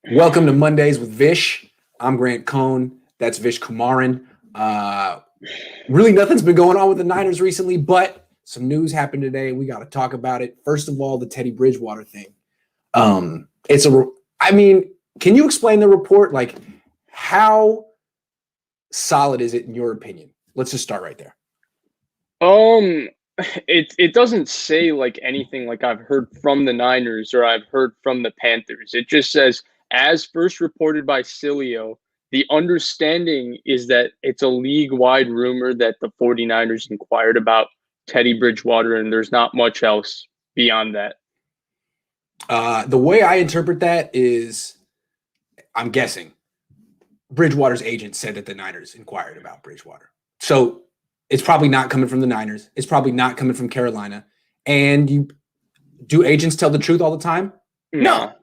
Welcome to Mondays with Vish. I'm Grant Cohn. That's Vish Kumaran. Really, nothing's been going on with the Niners recently, but some news happened today. We got to talk about it. First of all, the Teddy Bridgewater thing. Can you explain the report? Like, how solid is it in your opinion? Let's just start right there. It doesn't say like anything like I've heard from the Niners or I've heard from the Panthers. It just says, as first reported by Cilio, the understanding is that it's a league-wide rumor that the 49ers inquired about Teddy Bridgewater, and there's not much else beyond that. The way I interpret that is, I'm guessing, Bridgewater's agent said that the Niners inquired about Bridgewater. So it's probably not coming from the Niners. It's probably not coming from Carolina. And do agents tell the truth all the time? No.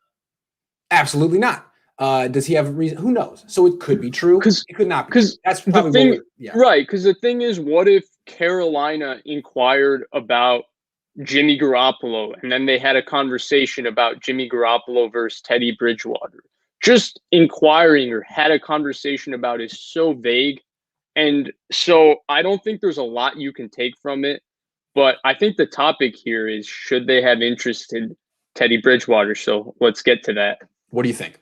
Absolutely not. Does he have a reason? Who knows? So it could be true. It could not be. Because that's probably the thing, right? Because the thing is, what if Carolina inquired about Jimmy Garoppolo, and then they had a conversation about Jimmy Garoppolo versus Teddy Bridgewater? Just inquiring or had a conversation about is so vague. And so I don't think there's a lot you can take from it. But I think the topic here is, should they have interest in Teddy Bridgewater? So let's get to that. What do you think?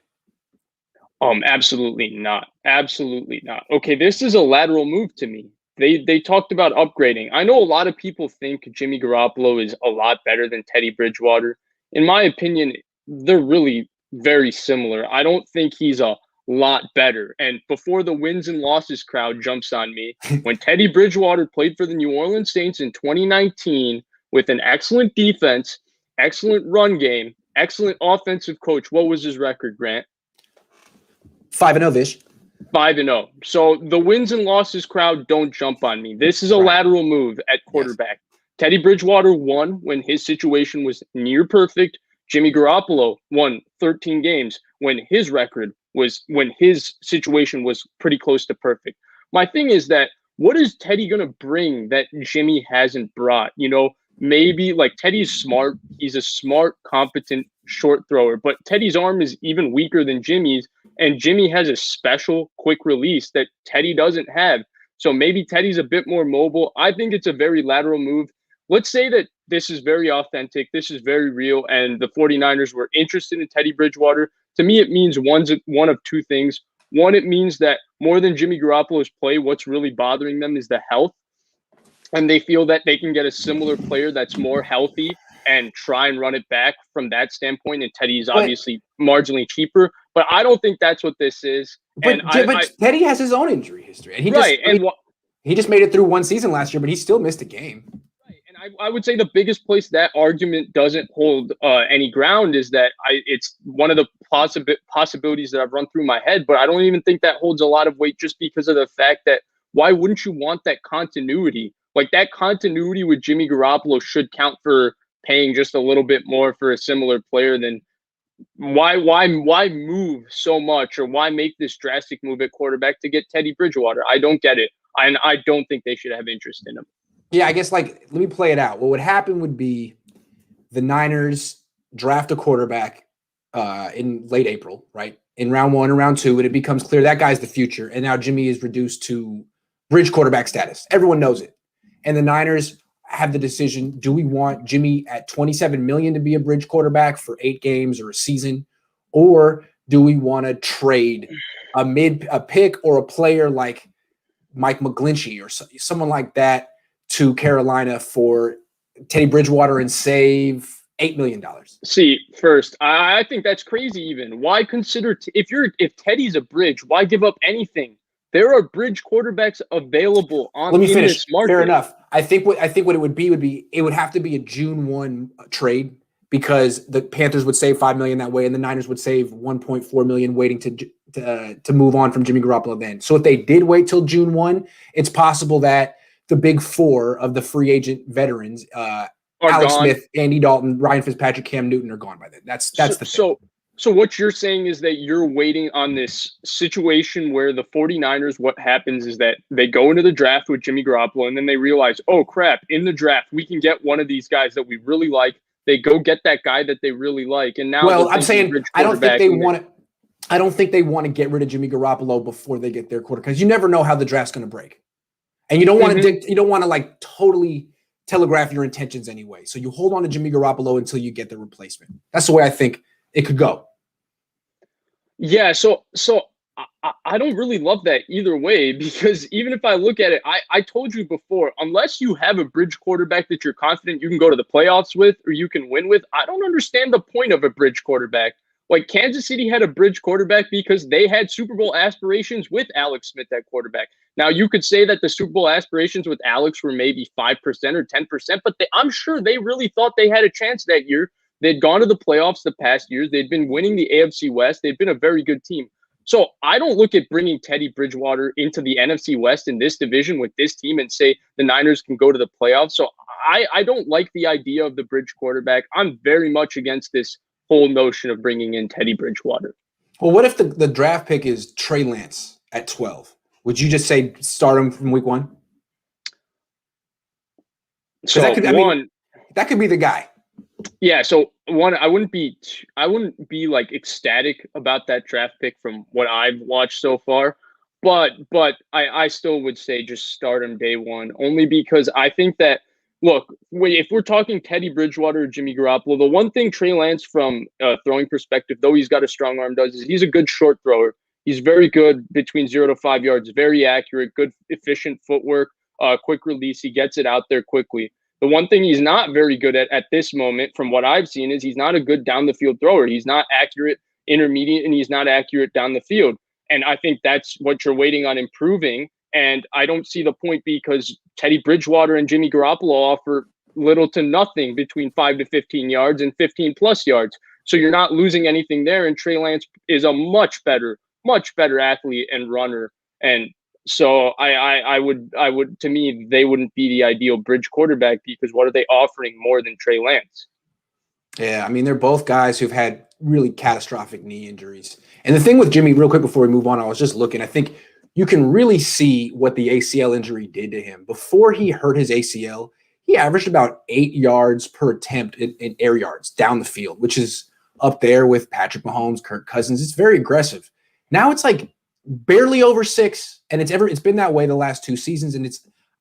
Absolutely not. Absolutely not. Okay, this is a lateral move to me. They talked about upgrading. I know a lot of people think Jimmy Garoppolo is a lot better than Teddy Bridgewater. In my opinion, they're really very similar. I don't think he's a lot better. And before the wins and losses crowd jumps on me, when Teddy Bridgewater played for the New Orleans Saints in 2019 with an excellent defense, excellent run game, excellent offensive coach, what was his record, Grant? 5-0, Vish. 5-0. So the wins and losses crowd don't jump on me. This is a lateral move at quarterback. Yes. Teddy Bridgewater won when his situation was near perfect. Jimmy Garoppolo won 13 games when his situation was pretty close to perfect. My thing is that, what is Teddy going to bring that Jimmy hasn't brought? You know, maybe like Teddy's smart. He's a smart, competent short thrower, but Teddy's arm is even weaker than Jimmy's, and Jimmy has a special quick release that Teddy doesn't have. So maybe Teddy's a bit more mobile. I think it's a very lateral move. Let's say that this is very authentic, this is very real, and the 49ers were interested in Teddy Bridgewater. To me, it means one of two things. One, it means that more than Jimmy Garoppolo's play, what's really bothering them is the health. And they feel that they can get a similar player that's more healthy and try and run it back from that standpoint. And Teddy's obviously marginally cheaper. But I don't think that's what this is. But Teddy has his own injury history. And he just made it through one season last year, but he still missed a game. Right. And I would say the biggest place that argument doesn't hold any ground is that it's one of the possibilities that I've run through my head. But I don't even think that holds a lot of weight, just because of the fact that why wouldn't you want that continuity? Like, that continuity with Jimmy Garoppolo should count for paying just a little bit more for a similar player. Than why move so much, or why make this drastic move at quarterback to get Teddy Bridgewater? I don't get it. And I don't think they should have interest in him. Yeah, I guess, like, let me play it out. What would happen would be the Niners draft a quarterback in late April, right? In round 1 or round 2, and it becomes clear that guy's the future. And now Jimmy is reduced to bridge quarterback status. Everyone knows it. And the Niners have the decision, do we want Jimmy at $27 million to be a bridge quarterback for 8 games or a season? Or do we want to trade a pick or a player like Mike McGlinchey or someone like that to Carolina for Teddy Bridgewater and save $8 million? See, first, I think that's crazy even. Why consider if Teddy's a bridge, why give up anything? There are bridge quarterbacks available on this market. Fair enough. I think what it would be it would have to be a June 1 trade, because the Panthers would save $5 million that way, and the Niners would save $1.4 million waiting to move on from Jimmy Garoppolo then. So if they did wait till June 1, it's possible that the big 4 of the free agent veterans, Alex Smith, Andy Dalton, Ryan Fitzpatrick, Cam Newton, are gone by then. That's the thing. So what you're saying is that you're waiting on this situation where the 49ers, what happens is that they go into the draft with Jimmy Garoppolo, and then they realize, oh, crap, in the draft, we can get one of these guys that we really like. They go get that guy that they really like. And now, well, I'm saying I don't think they want to. I don't think they want to get rid of Jimmy Garoppolo before they get their quarterback, because you never know how the draft's going to break. And you don't want to like totally telegraph your intentions anyway. So you hold on to Jimmy Garoppolo until you get the replacement. That's the way I think it could go. Yeah, so I don't really love that either way, because even if I look at it, I told you before, unless you have a bridge quarterback that you're confident you can go to the playoffs with or you can win with, I don't understand the point of a bridge quarterback. Like, Kansas City had a bridge quarterback because they had Super Bowl aspirations with Alex Smith at quarterback. Now, you could say that the Super Bowl aspirations with Alex were maybe 5% or 10%, but I'm sure they really thought they had a chance that year. They'd gone to the playoffs the past years. They'd been winning the AFC West. They'd been a very good team. So I don't look at bringing Teddy Bridgewater into the NFC West in this division with this team and say the Niners can go to the playoffs. So I don't like the idea of the bridge quarterback. I'm very much against this whole notion of bringing in Teddy Bridgewater. Well, what if the draft pick is Trey Lance at 12? Would you just say start him from week 1? So that could be the guy. Yeah, so one, I wouldn't be like ecstatic about that draft pick from what I've watched so far, but I still would say just start him day one, only because I think that, look, if we're talking Teddy Bridgewater or Jimmy Garoppolo, the one thing Trey Lance from a throwing perspective, though he's got a strong arm, does is he's a good short thrower. He's very good between 0 to 5 yards, very accurate, good efficient footwork, quick release. He gets it out there quickly. The one thing he's not very good at this moment, from what I've seen, is he's not a good down the field thrower. He's not accurate intermediate, and he's not accurate down the field. And I think that's what you're waiting on improving. And I don't see the point, because Teddy Bridgewater and Jimmy Garoppolo offer little to nothing between 5 to 15 yards and 15 plus yards. So you're not losing anything there. And Trey Lance is a much better athlete and runner. And so I would, to me, they wouldn't be the ideal bridge quarterback, because what are they offering more than Trey Lance? Yeah, I mean, they're both guys who've had really catastrophic knee injuries. And the thing with Jimmy, real quick before we move on, I was just looking, I think you can really see what the ACL injury did to him. Before he hurt his ACL, he averaged about 8 yards per attempt in air yards down the field, which is up there with Patrick Mahomes, Kirk Cousins. It's very aggressive. Now it's like barely over 6, and it's been that way the last 2 seasons. And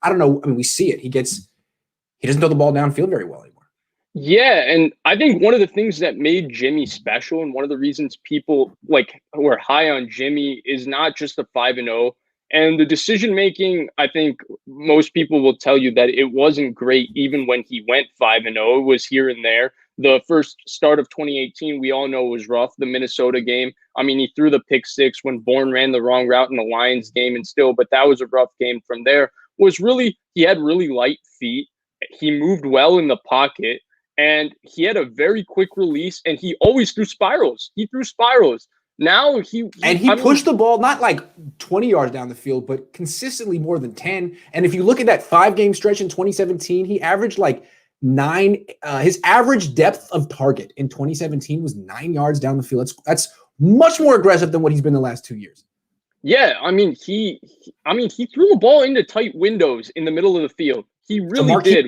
I don't know. I mean, we see it. He doesn't throw the ball downfield very well anymore. Yeah, and I think one of the things that made Jimmy special, and one of the reasons people who are high on Jimmy, is not just the 5-0 and the decision making. I think most people will tell you that it wasn't great even when he went 5-0. It was here and there. The first start of 2018, we all know, was rough. The Minnesota game, I mean, he threw the pick 6 when Bourne ran the wrong route in the Lions game, and still, but that was a rough game. From there he had really light feet. He moved well in the pocket, and he had a very quick release, and he always threw spirals. Now he pushed the ball not like 20 yards down the field, but consistently more than 10. And if you look at that 5-game stretch in 2017, he averaged like 9. His average depth of target in 2017 was 9 yards down the field. That's much more aggressive than what he's been the last 2 years. Yeah, I mean, he threw the ball into tight windows in the middle of the field. He really did.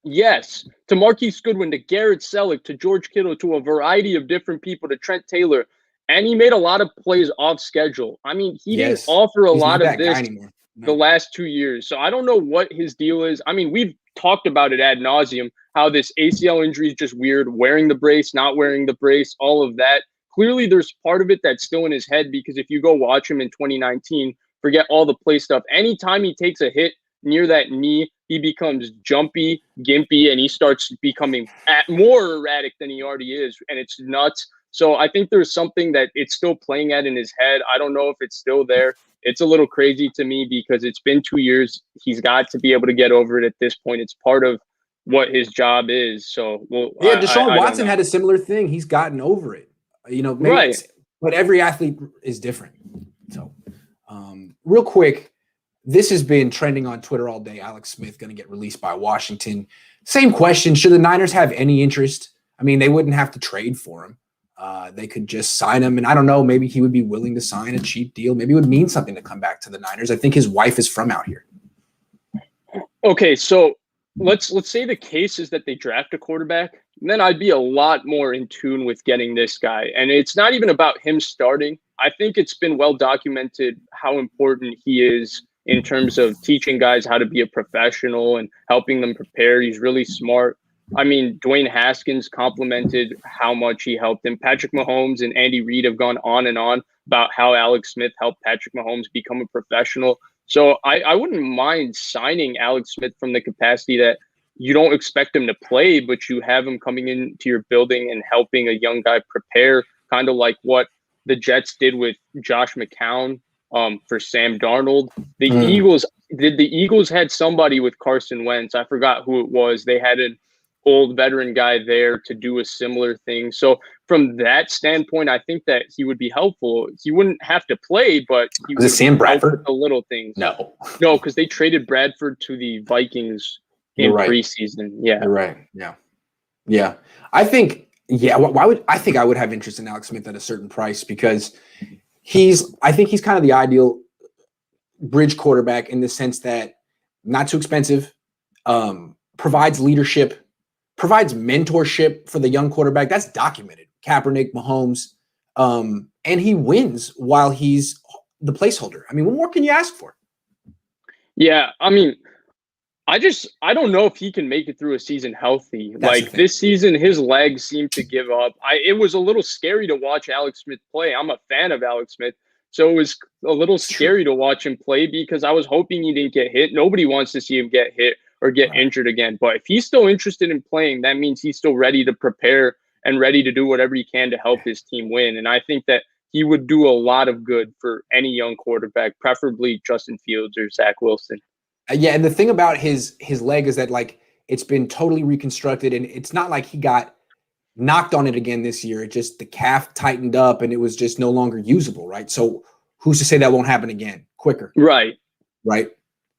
Yes, to Marquise Goodwin, to Garrett Selleck, to George Kittle, to a variety of different people, to Trent Taylor. And he made a lot of plays off schedule. I mean, he didn't offer a lot of this the last 2 years. So I don't know what his deal is. I mean, we've talked about it ad nauseum, how this ACL injury is just weird, wearing the brace, not wearing the brace, all of that. Clearly, there's part of it that's still in his head, because if you go watch him in 2019, forget all the play stuff. Anytime he takes a hit near that knee, he becomes jumpy, gimpy, and he starts becoming more erratic than he already is, and it's nuts. So I think there's something that it's still playing at in his head. I don't know if it's still there. It's a little crazy to me, because it's been 2 years. He's got to be able to get over it at this point. It's part of what his job is. So, Deshaun Watson had a similar thing. He's gotten over it. Right. But every athlete is different. So, real quick, this has been trending on Twitter all day. Alex Smith going to get released by Washington. Same question. Should the Niners have any interest? I mean, they wouldn't have to trade for him. They could just sign him. And I don't know, maybe he would be willing to sign a cheap deal. Maybe it would mean something to come back to the Niners. I think his wife is from out here. Okay, so let's say the case is that they draft a quarterback. then I'd be a lot more in tune with getting this guy. And it's not even about him starting. I think it's been well documented how important he is in terms of teaching guys how to be a professional and helping them prepare. He's really smart. I mean, Dwayne Haskins complimented how much he helped him. Patrick Mahomes and Andy Reid have gone on and on about how Alex Smith helped Patrick Mahomes become a professional. So I wouldn't mind signing Alex Smith from the capacity that you don't expect him to play, but you have him coming into your building and helping a young guy prepare, kind of like what the Jets did with Josh McCown for Sam Darnold. The Eagles had somebody with Carson Wentz. I forgot who it was. They had an old veteran guy there to do a similar thing. So from that standpoint, I think that he would be helpful. He wouldn't have to play, but he was it Sam Bradford? The little things. No, because they traded Bradford to the Vikings in preseason. Yeah, you're right. Yeah. I think. Yeah. I would have interest in Alex Smith at a certain price because I think he's kind of the ideal bridge quarterback in the sense that not too expensive, provides leadership, provides mentorship for the young quarterback. That's documented. Kaepernick, Mahomes, and he wins while he's the placeholder. I mean, what more can you ask for? Yeah, I mean, I don't know if he can make it through a season healthy. Like this season, his legs seem to give up. It was a little scary to watch Alex Smith play. I'm a fan of Alex Smith. So it was a little scary to watch him play because I was hoping he didn't get hit. Nobody wants to see him get hit or get injured again. But if he's still interested in playing, that means he's still ready to prepare and ready to do whatever he can to help his team win. And I think that he would do a lot of good for any young quarterback, preferably Justin Fields or Zach Wilson. Yeah, and the thing about his leg is that like it's been totally reconstructed, and it's not like he got knocked on it again this year. It just the calf tightened up, and it was just no longer usable, right? So who's to say that won't happen again quicker? Right.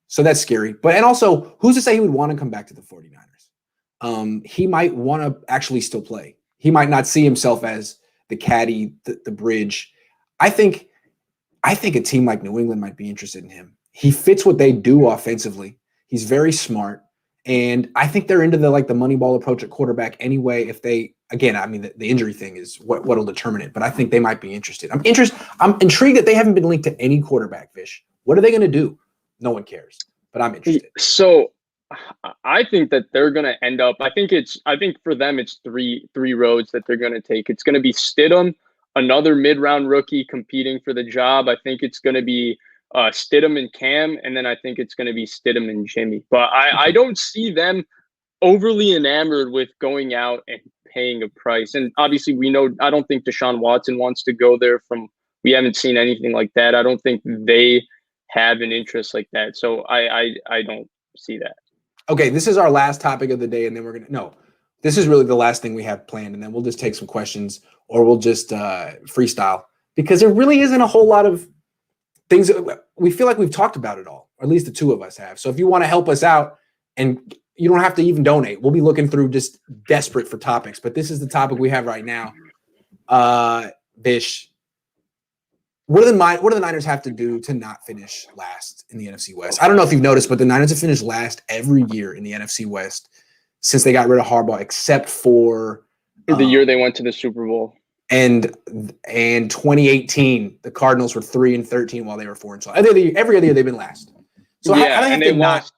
So that's scary. But and also, who's to say he would want to come back to the 49ers? He might want to actually still play. He might not see himself as the caddy, the bridge. I think a team like New England might be interested in him. He fits what they do offensively. He's very smart. And I think they're into the Moneyball approach at quarterback anyway. If they, again, I mean, the injury thing is what'll determine it, but I think they might be interested. I'm intrigued that they haven't been linked to any quarterback, Vish. What are they going to do? No one cares, but I'm interested. So I think that they're going to end up, I think for them, it's three roads that they're going to take. It's going to be Stidham, another mid-round rookie competing for the job. I think it's going to be Stidham and Cam, and then I think it's going to be Stidham and Jimmy. But I don't see them overly enamored with going out and paying a price. And obviously, we know I don't think Deshaun Watson wants to go there. We haven't seen anything like that. I don't think they have an interest like that. So I don't see that. Okay, this is our last topic of the day, and then this is really the last thing we have planned, and then we'll just take some questions or we'll just freestyle because there really isn't a whole lot of things. We feel like we've talked about it all, or at least the two of us have. So if you want to help us out, and you don't have to even donate, we'll be looking through just desperate for topics. But this is the topic we have right now. Vish, what do the Niners have to do to not finish last in the NFC West? I don't know if you've noticed, but the Niners have finished last every year in the NFC West since they got rid of Harbaugh, except for the year they went to the Super Bowl. And 2018, the Cardinals were 3-13 while they were 4-12. Every other year they've been last. So yeah, they lost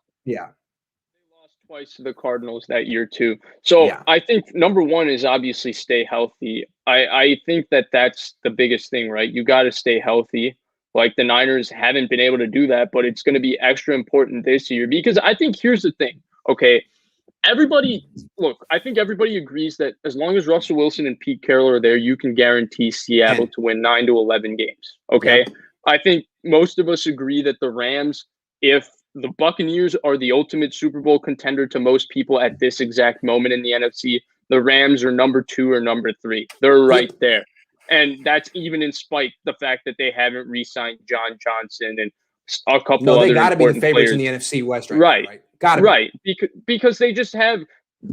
twice to the Cardinals that year too. So I think number one is obviously stay healthy. I think that's the biggest thing, right? You got to stay healthy. Like the Niners haven't been able to do that, but it's going to be extra important this year because I think here's the thing. Okay. I think everybody agrees that as long as Russell Wilson and Pete Carroll are there, you can guarantee Seattle to win 9 to 11 games. Okay. Yep. I think most of us agree that the Rams, if the Buccaneers are the ultimate Super Bowl contender to most people at this exact moment in the NFC, the Rams are number 2 or number 3. They're right there. And that's even in spite the fact that they haven't re-signed John Johnson and a couple other important players. No, they got to be the favorites in the NFC West right now, right? Got right. Because they just have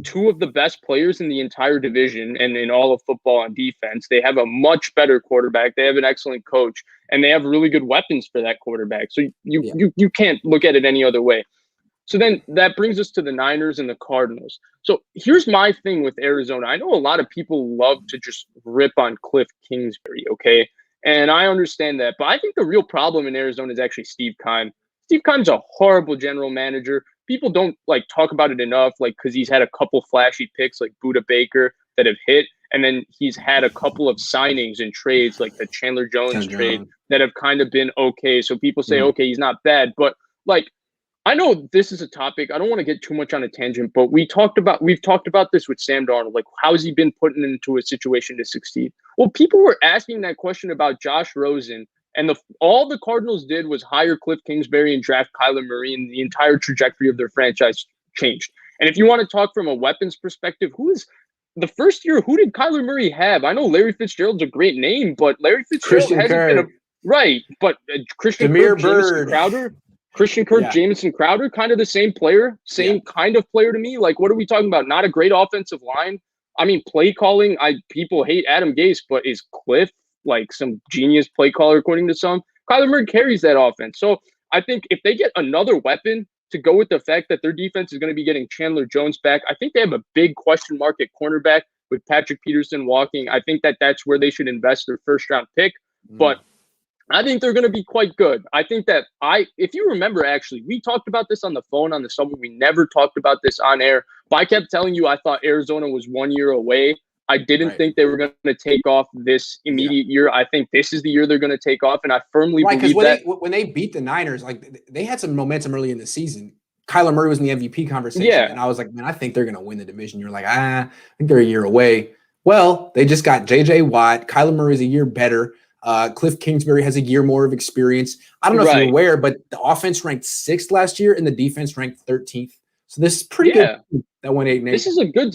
2 of the best players in the entire division and in all of football on defense. They have a much better quarterback. They have an excellent coach, and they have really good weapons for that quarterback. So you can't look at it any other way. So then that brings us to the Niners and the Cardinals. So here's my thing with Arizona. I know a lot of people love to just rip on Cliff Kingsbury, okay? And I understand that. But I think the real problem in Arizona is actually Steve Keim. Steve Keim's a horrible general manager. People don't talk about it enough, because he's had a couple flashy picks like Buda Baker that have hit. And then he's had a couple of signings and trades like the Chandler Jones trade that have kind of been okay. So people say, okay, he's not bad. But I know this is a topic. I don't want to get too much on a tangent, but we've talked about this with Sam Darnold. How has he been put into a situation to succeed? Well, people were asking that question about Josh Rosen, and all the Cardinals did was hire Cliff Kingsbury and draft Kyler Murray, and the entire trajectory of their franchise changed. And if you want to talk from a weapons perspective, who did Kyler Murray have? I know Larry Fitzgerald's a great name, but Larry Fitzgerald hasn't been but Christian Kirk, Jamison Crowder. Christian Kirk, Jamison Crowder, kind of the same player, kind of player to me. What are we talking about? Not a great offensive line. I mean, play calling, people hate Adam Gase, but is Cliff some genius play caller according to some? Kyler Murray carries that offense. So I think if they get another weapon to go with the fact that their defense is going to be getting Chandler Jones back, I think they have a big question mark at cornerback with Patrick Peterson walking. I think that's where they should invest their first round pick. But I think they're going to be quite good. I think that if you remember, actually, we talked about this on the phone on the summer. We never talked about this on air, but I kept telling you I thought Arizona was 1 year away. I didn't think they were going to take off this immediate year. I think this is the year they're going to take off, and I firmly believe that. When they beat the Niners, they had some momentum early in the season. Kyler Murray was in the MVP conversation, and I was like, man, I think they're going to win the division. You're like, I think they're a year away. Well, they just got J.J. Watt. Kyler Murray's a year better. Cliff Kingsbury has a year more of experience. I don't know if you're aware, but the offense ranked 6th last year and the defense ranked 13th. So this is pretty good. That went 8-8.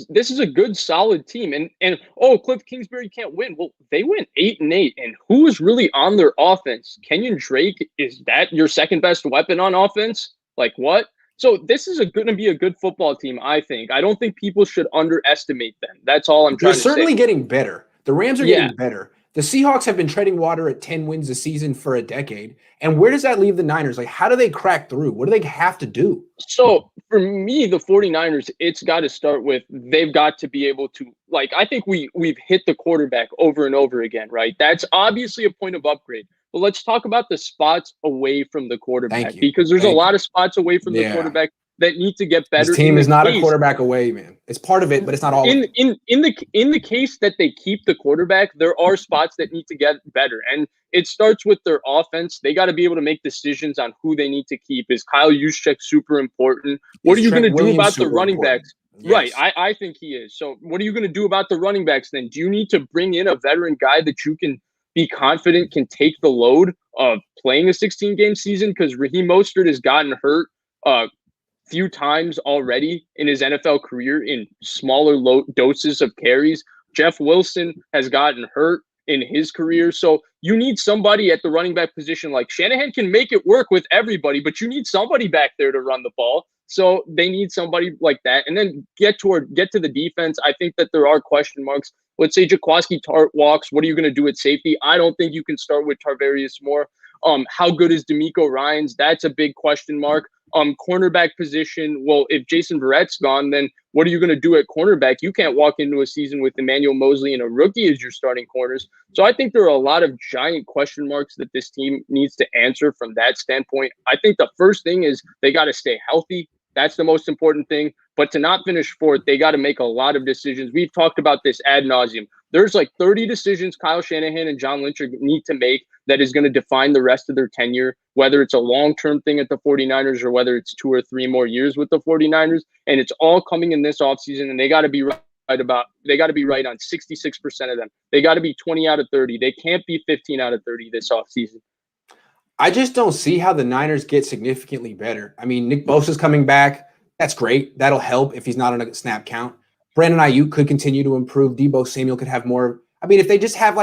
This is a good solid team. And Cliff Kingsbury can't win. Well, they went 8-8. And who is really on their offense? Kenyon Drake, is that your second best weapon on offense? What? So this is going to be a good football team, I think. I don't think people should underestimate them. That's all I'm trying to say. They're certainly getting better. The Rams are getting better. The Seahawks have been treading water at 10 wins a season for a decade. And where does that leave the Niners? How do they crack through? What do they have to do? So for me, the 49ers, it's got to start with they've got to be able to, I think we've hit the quarterback over and over again, right? That's obviously a point of upgrade. But let's talk about the spots away from the quarterback, because there's a lot of spots away from the quarterback that need to get better. This team is not a quarterback away, man. It's part of it, but it's not all of it. In the case that they keep the quarterback, there are spots that need to get better. And it starts with their offense. They got to be able to make decisions on who they need to keep. Is Kyle Juszczyk super important? What are you going to do about the running backs? Yes. Right. I think he is. So what are you going to do about the running backs then? Do you need to bring in a veteran guy that you can be confident can take the load of playing a 16-game season? Because Raheem Mostert has gotten hurt few times already in his NFL career in smaller low doses of carries. Jeff Wilson has gotten hurt in his career. So you need somebody at the running back position. Shanahan can make it work with everybody, but you need somebody back there to run the ball. So they need somebody like that. And then get to the defense. I think that there are question marks. Let's say Jaquiski Tartt walks. What are you going to do at safety? I don't think you can start with Tarvarius Moore. How good is D'Amico Ryans? That's a big question mark. Cornerback position. Well, if Jason Verrett's gone, then what are you going to do at cornerback? You can't walk into a season with Emmanuel Mosley and a rookie as your starting corners. So I think there are a lot of giant question marks that this team needs to answer from that standpoint. I think the first thing is they got to stay healthy. That's the most important thing. But to not finish 4th, they got to make a lot of decisions. We've talked about this ad nauseum. There's 30 decisions Kyle Shanahan and John Lynch need to make that is going to define the rest of their tenure, whether it's a long-term thing at the 49ers or whether it's 2 or 3 more years with the 49ers. And it's all coming in this offseason, and they got to be right on 66% of them. They got to be 20 out of 30. They can't be 15 out of 30 this offseason. I just don't see how the Niners get significantly better. I mean, Nick Bosa's coming back. That's great. That'll help if he's not on a snap count. Brandon Ayuk could continue to improve. Deebo Samuel could have more. I mean, if they just have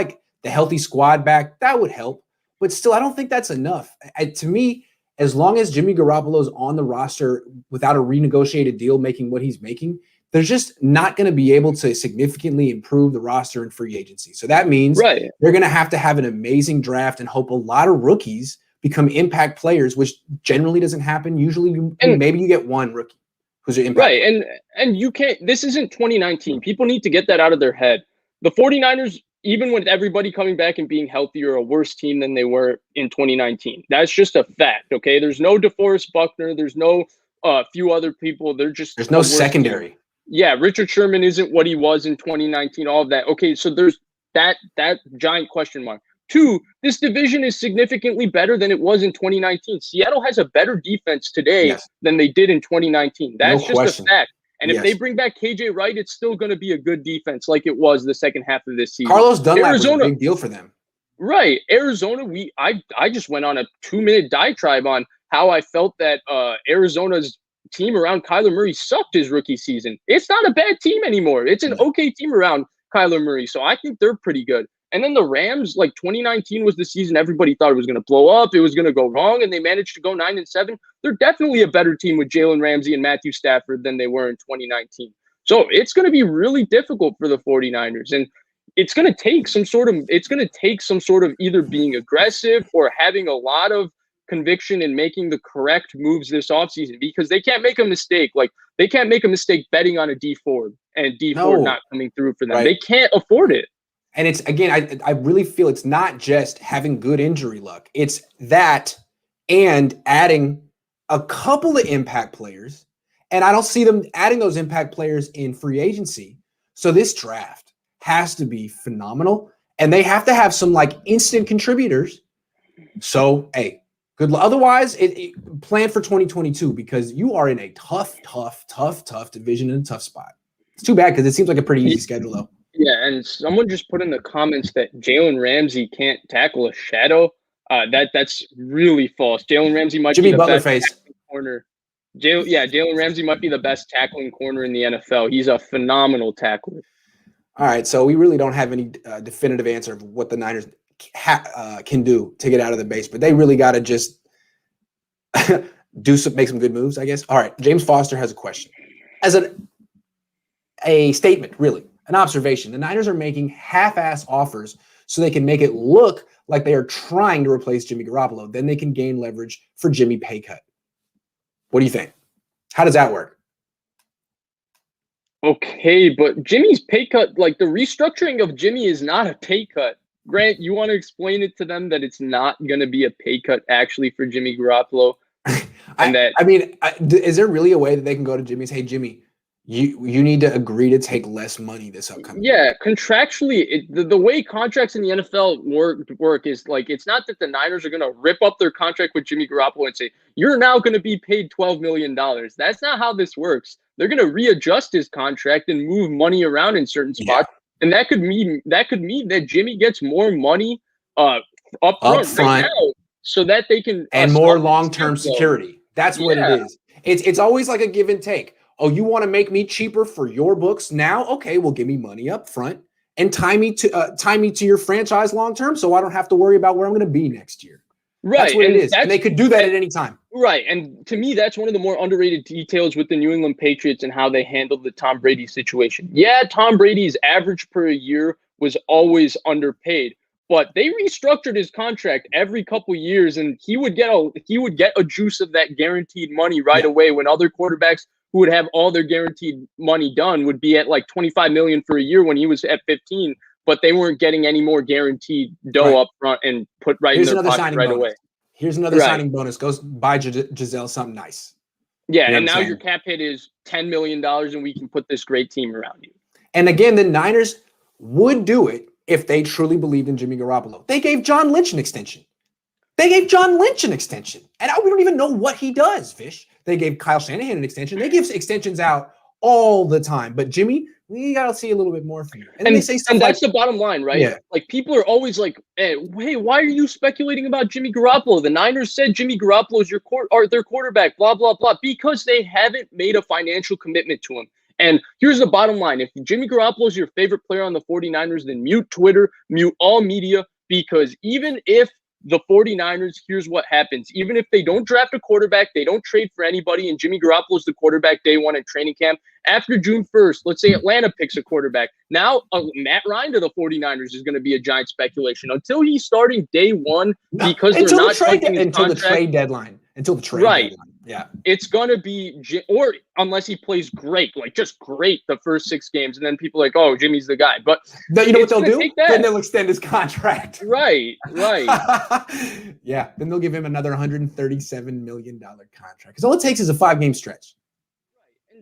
the healthy squad back, that would help. But still, I don't think that's enough. To me, as long as Jimmy Garoppolo's on the roster without a renegotiated deal making what he's making, they're just not going to be able to significantly improve the roster in free agency. So that means they're going to have an amazing draft and hope a lot of rookies become impact players, which generally doesn't happen. Usually, maybe you get one rookie who's an impact right. player. And you can't. This isn't 2019. People need to get that out of their head. The 49ers, even with everybody coming back and being healthy, are a worse team than they were in 2019. That's just a fact. Okay, there's no DeForest Buckner. There's no few other people. There's no secondary. Team. Yeah, Richard Sherman isn't what he was in 2019. All of that. Okay, so there's that giant question mark. 2, this division is significantly better than it was in 2019. Seattle has a better defense today than they did in 2019. That's just a fact. And if they bring back KJ Wright, it's still going to be a good defense like it was the second half of this season. Carlos Dunlap was a big deal for them. Right. Arizona, I just went on a 2-minute diatribe on how I felt that Arizona's team around Kyler Murray sucked his rookie season. It's not a bad team anymore. It's an okay team around Kyler Murray. So I think they're pretty good. And then the Rams, like 2019 was the season everybody thought it was going to blow up. It was going to go wrong, and they managed to go 9-7. They're definitely a better team with Jalen Ramsey and Matthew Stafford than they were in 2019. So it's going to be really difficult for the 49ers. And it's going to take some sort of either being aggressive or having a lot of conviction in making the correct moves this offseason, because they can't make a mistake. Like, they can't make a mistake betting on a D Ford and D Ford not coming through for them. Right. They can't afford it. And it's, again, I really feel it's not just having good injury luck. It's that and adding a couple of impact players. And I don't see them adding those impact players in free agency. So this draft has to be phenomenal. And they have to have some like instant contributors. So, hey, good luck. Otherwise, plan for 2022, because you are in a tough division and a tough spot. It's too bad because it seems like a pretty easy schedule, though. Yeah, and someone just put in the comments that Jalen Ramsey can't tackle a shadow. That's really false. Jalen Ramsey might be the best tackling corner. Jalen Ramsey might be the best tackling corner in the NFL. He's a phenomenal tackler. All right, so we really don't have any definitive answer of what the Niners can do to get out of the base, but they really got to just make some good moves, I guess. All right, James Foster has a question. As a statement, really. An observation. The Niners are making half-ass offers so they can make it look like they are trying to replace Jimmy Garoppolo. Then they can gain leverage for Jimmy pay cut. What do you think? How does that work? Okay, but Jimmy's pay cut, like the restructuring of Jimmy is not a pay cut. Grant, you want to explain it to them that it's not going to be a pay cut actually for Jimmy Garoppolo? Is there really a way that they can go to Jimmy and say, hey, Jimmy, you need to agree to take less money this upcoming year? Contractually, the way contracts in the NFL work is like, it's not that the Niners are going to rip up their contract with Jimmy Garoppolo and say, you're now going to be paid $12 million. That's not how this works. They're going to readjust his contract and move money around in certain spots. Yeah. And that could mean that Jimmy gets more money up front right now, so that they can and more long-term security. That's what it is. It's always like a give and take. Oh, you want to make me cheaper for your books now? Okay, well, give me money up front and tie me to your franchise long term, so I don't have to worry about where I'm going to be next year. Right, that's what it is, and they could do that at any time. Right, and to me, that's one of the more underrated details with the New England Patriots and how they handled the Tom Brady situation. Yeah, Tom Brady's average per year was always underpaid, but they restructured his contract every couple years, and he would get a juice of that guaranteed money right away when other quarterbacks who would have all their guaranteed money done would be at like $25 million for a year when he was at 15, but they weren't getting any more guaranteed dough up front and put in their pocket right away. Here's another signing bonus. Goes buy Giselle something nice. Yeah, and now your cap hit is $10 million, and we can put this great team around you. And again, the Niners would do it if they truly believed in Jimmy Garoppolo. They gave John Lynch an extension. And we don't even know what he does, Vish. They gave Kyle Shanahan an extension. They give extensions out all the time. But Jimmy, we got to see a little bit more from you. And they say stuff that's the bottom line, right? Yeah. Like, people are always like, hey, why are you speculating about Jimmy Garoppolo? The Niners said Jimmy Garoppolo is their quarterback, blah, blah, blah, because they haven't made a financial commitment to him. And here's the bottom line. If Jimmy Garoppolo is your favorite player on the 49ers, then mute Twitter, mute all media, because even if the 49ers, here's what happens. Even if they don't draft a quarterback, they don't trade for anybody, and Jimmy Garoppolo's the quarterback day one in training camp. After June 1st, let's say Atlanta picks a quarterback. Now, Matt Ryan to the 49ers is going to be a giant speculation. Until he's starting day one, because they're not touching his until contract. The trade deadline. Until the trade Right. deadline. Yeah. It's going to be, or unless he plays great, like just great the first 6 games, and then people are like, oh, Jimmy's the guy. But you know what they'll do? Then Then they'll extend his contract. Right. Yeah. Then they'll give him another $137 million contract. Because all it takes is a 5-game stretch.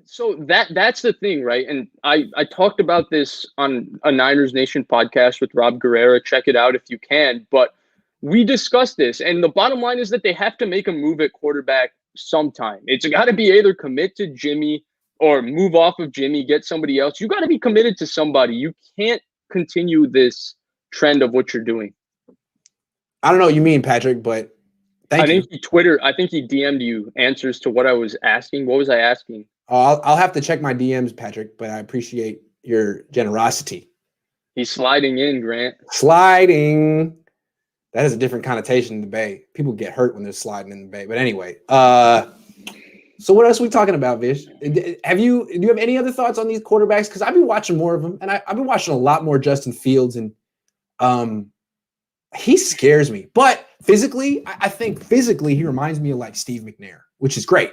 So that's the thing, right? And I talked about this on a Niners Nation podcast with Rob Guerrera. Check it out if you can. But we discussed this, and the bottom line is that they have to make a move at quarterback sometime. It's got to be either commit to Jimmy or move off of Jimmy, get somebody else. You got to be committed to somebody. You can't continue this trend of what you're doing. I don't know what you mean, Patrick, but I think he DM'd you answers to what I was asking. What was I asking? I'll have to check my DMs, Patrick, but I appreciate your generosity. He's sliding in, Grant. Sliding. That has a different connotation in the Bay. People get hurt when they're sliding in the Bay. But anyway, so what else are we talking about, Vish? Do you have any other thoughts on these quarterbacks? Because I've been watching more of them, and I've been watching a lot more Justin Fields, and he scares me. But physically, I think physically he reminds me of like Steve McNair, which is great.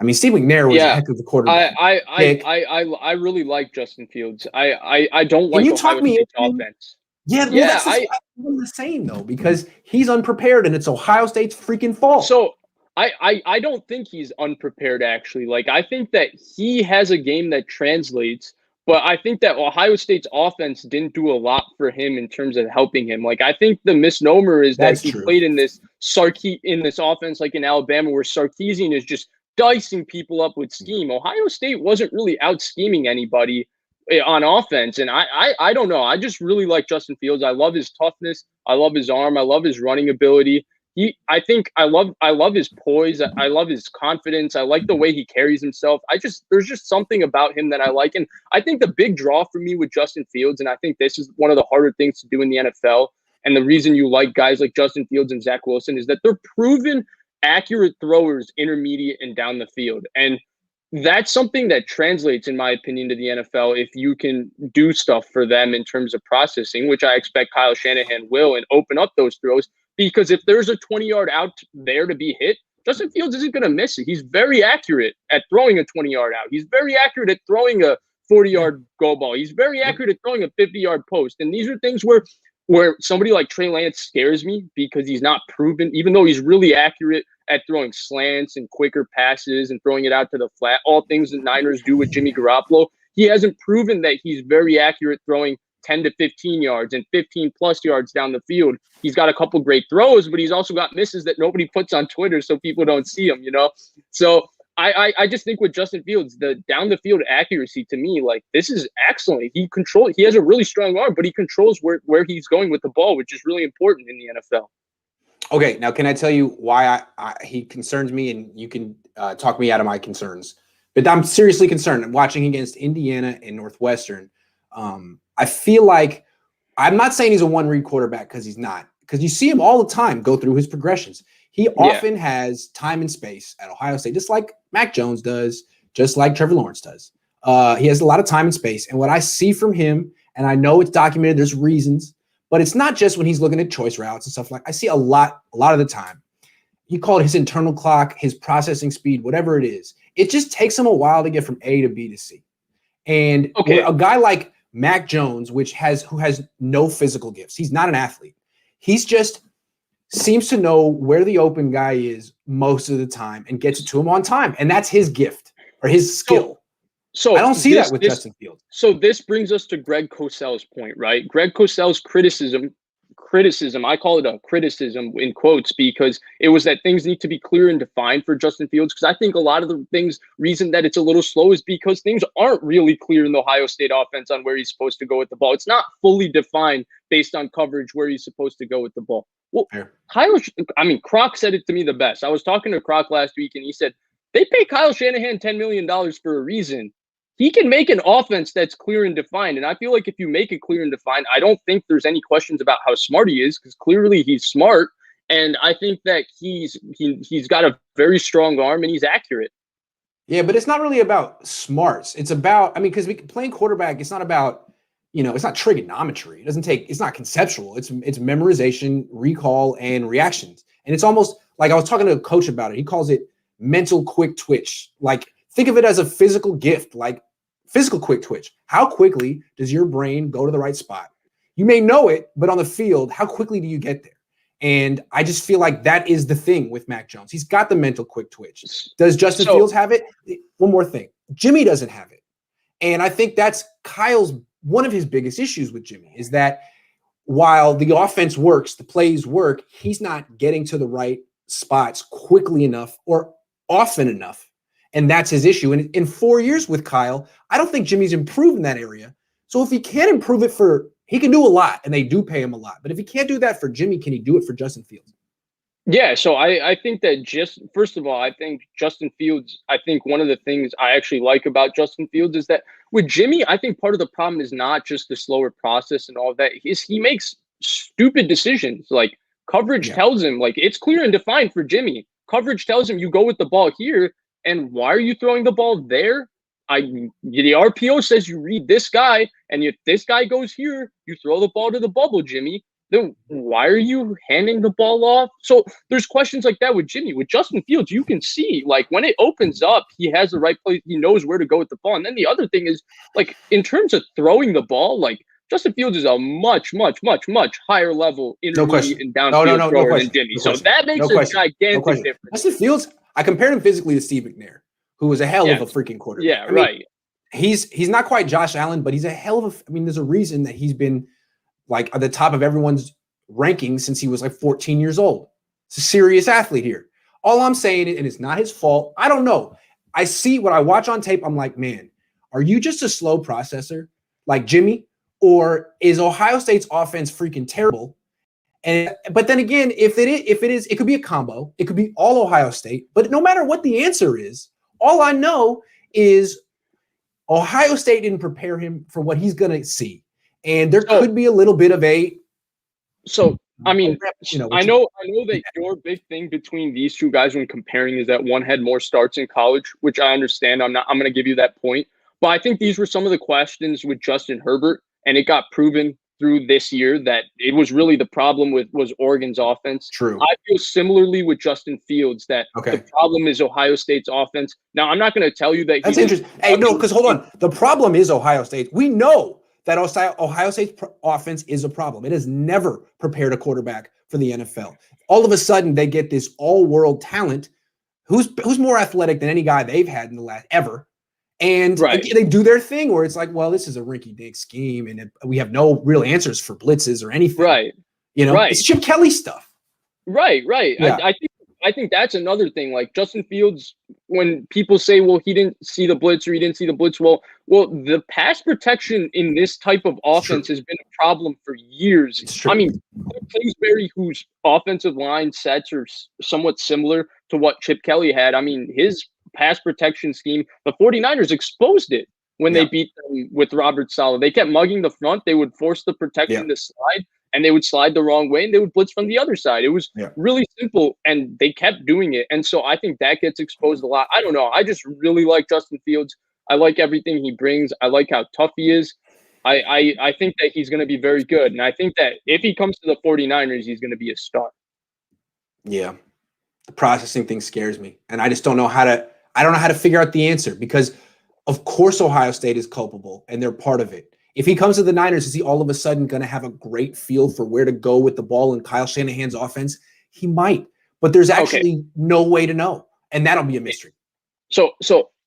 I mean, Steve McNair was a heck of a quarterback. I really like Justin Fields. I don't like Ohio State's offense. Yeah, that's the same though, because he's unprepared and it's Ohio State's freaking fault. So I don't think he's unprepared, actually. Like, I think that he has a game that translates, but I think that Ohio State's offense didn't do a lot for him in terms of helping him. Like, I think the misnomer is that he played in this offense like in Alabama, where Sarkisian is just dicing people up with scheme. Ohio State wasn't really out scheming anybody on offense, and I don't know. I just really like Justin Fields. I love his toughness. I love his arm. I love his running ability. I love his poise. I love his confidence. I like the way he carries himself. There's just something about him that I like. And I think the big draw for me with Justin Fields, and I think this is one of the harder things to do in the NFL, and the reason you like guys like Justin Fields and Zach Wilson, is that they're proven accurate throwers intermediate and down the field. And that's something that translates, in my opinion, to the NFL if you can do stuff for them in terms of processing, which I expect Kyle Shanahan will, and open up those throws. Because if there's a 20-yard out there to be hit, Justin Fields isn't going to miss it. He's very accurate at throwing a 20-yard out. He's very accurate at throwing a 40-yard go ball. He's very accurate at throwing a 50-yard post. And these are things where somebody like Trey Lance scares me, because he's not proven, even though he's really accurate at throwing slants and quicker passes and throwing it out to the flat, all things the Niners do with Jimmy Garoppolo. He hasn't proven that he's very accurate throwing 10 to 15 yards and 15 plus yards down the field. He's got a couple great throws, but he's also got misses that nobody puts on Twitter so people don't see them, So I just think with Justin Fields, the down the field accuracy, to me, like, this is excellent. He has a really strong arm, but he controls where he's going with the ball, which is really important in the NFL. Okay, now can I tell you why he concerns me, and you can talk me out of my concerns? But I'm seriously concerned. I'm watching against Indiana and Northwestern. I feel like, I'm not saying he's a one-read quarterback, because he's not, because you see him all the time go through his progressions. He often has time and space at Ohio State, just like Mac Jones does, just like Trevor Lawrence does. He has a lot of time and space. And what I see from him, and I know it's documented, there's reasons, but it's not just when he's looking at choice routes and stuff like. I see a lot of the time. He called his internal clock, his processing speed, whatever it is. It just takes him a while to get from A to B to C. And a guy like Mac Jones, who has no physical gifts, he's not an athlete. He's just seems to know where the open guy is most of the time and gets it to him on time. And that's his gift or his skill. So I don't see that with Justin Fields. So this brings us to Greg Cosell's point, right? Greg Cosell's criticism, I call it a criticism in quotes, because it was that things need to be clear and defined for Justin Fields. Because I think a lot of the reason that it's a little slow is because things aren't really clear in the Ohio State offense on where he's supposed to go with the ball. It's not fully defined based on coverage where he's supposed to go with the ball. Well, Croc said it to me the best. I was talking to Croc last week, and he said, they pay Kyle Shanahan $10 million for a reason. He can make an offense that's clear and defined. And I feel like if you make it clear and defined, I don't think there's any questions about how smart he is, because clearly he's smart. And I think that he's got a very strong arm and he's accurate. Yeah, but it's not really about smarts. It's about, I mean, because playing quarterback, it's not about, it's not trigonometry. It's not conceptual. It's memorization, recall, and reactions. And it's almost like I was talking to a coach about it. He calls it mental quick twitch. Like, think of it as a physical gift, like physical quick twitch. How quickly does your brain go to the right spot? You may know it, but on the field, how quickly do you get there? And I just feel like that is the thing with Mac Jones. He's got the mental quick twitch. Does Justin Fields have it? One more thing. Jimmy doesn't have it. And I think that's one of his biggest issues with Jimmy is that while the offense works, the plays work, he's not getting to the right spots quickly enough or often enough. And that's his issue. And in 4 years with Kyle, I don't think Jimmy's improved in that area. So if he can't improve it he can do a lot, and they do pay him a lot. But if he can't do that for Jimmy, can he do it for Justin Fields? Yeah, so I think that first of all, I think Justin Fields, I think one of the things I actually like about Justin Fields is that with Jimmy, I think part of the problem is not just the slower process and all of that, is he makes stupid decisions. Like coverage tells him, like it's clear and defined for Jimmy. Coverage tells him you go with the ball here, and why are you throwing the ball there? The RPO says you read this guy, and if this guy goes here, you throw the ball to the bubble, Jimmy. Then why are you handing the ball off? So there's questions like that with Jimmy. With Justin Fields, you can see, like, when it opens up, he has the right place. He knows where to go with the ball. And then the other thing is, like, in terms of throwing the ball, like, Justin Fields is a much, much, much, much higher level intermediate and downfield thrower than Jimmy. So that makes a gigantic difference. Justin Fields, I compared him physically to Steve McNair, who was a hell of a freaking quarterback. Yeah, right. He's not quite Josh Allen, but he's a hell of there's a reason that he's been like at the top of everyone's rankings since he was like 14 years old. It's a serious athlete here. All I'm saying, and it's not his fault, I don't know. I see what I watch on tape. I'm like, man, are you just a slow processor like Jimmy? Or is Ohio State's offense freaking terrible? But then again, if it is, it could be a combo. It could be all Ohio State. But no matter what the answer is, all I know is Ohio State didn't prepare him for what he's going to see. And there could be a little bit of a. So, I mean, I know that your big thing between these two guys when comparing is that one had more starts in college, which I understand. I'm going to give you that point. But I think these were some of the questions with Justin Herbert, and it got proven through this year that it was really the problem was Oregon's offense. True. I feel similarly with Justin Fields that the problem is Ohio State's offense. Now, I'm not going to tell you that. That's interesting. Hey, no, because hold on. The problem is Ohio State. We know that Ohio State's offense is a problem. It has never prepared a quarterback for the NFL. All of a sudden, they get this all-world talent who's more athletic than any guy they've had in the last ever. And they do their thing where it's like, well, this is a rinky-dink scheme, and we have no real answers for blitzes or anything. Right. It's Chip Kelly stuff. Right. Yeah. I think that's another thing. Like Justin Fields, when people say, well, he didn't see the blitz or he didn't see the blitz, well, the pass protection in this type of offense has been a problem for years. I mean, Kingsbury, whose offensive line sets are somewhat similar to what Chip Kelly had. I mean, his pass protection scheme, the 49ers exposed it when they beat them with Robert Saleh. They kept mugging the front. They would force the protection to slide, and they would slide the wrong way, and they would blitz from the other side. It was really simple, and they kept doing it. And so I think that gets exposed a lot. I don't know. I just really like Justin Fields. I like everything he brings. I like how tough he is. I think that he's going to be very good. And I think that if he comes to the 49ers, he's going to be a star. Yeah. The processing thing scares me. And I just don't know how to figure out the answer because of course Ohio State is culpable and they're part of it. If he comes to the Niners, is he all of a sudden going to have a great feel for where to go with the ball in Kyle Shanahan's offense? He might, but there's actually no way to know. And that'll be a mystery. So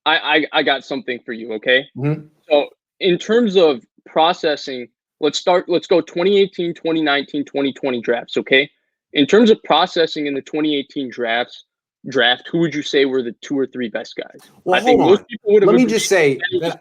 I got something for you. Okay. Mm-hmm. So in terms of processing, let's go 2018, 2019, 2020 drafts. Okay. In terms of processing in the 2018 draft, who would you say were the 2 or 3 best guys? Well, I think most people would have. Let me just say that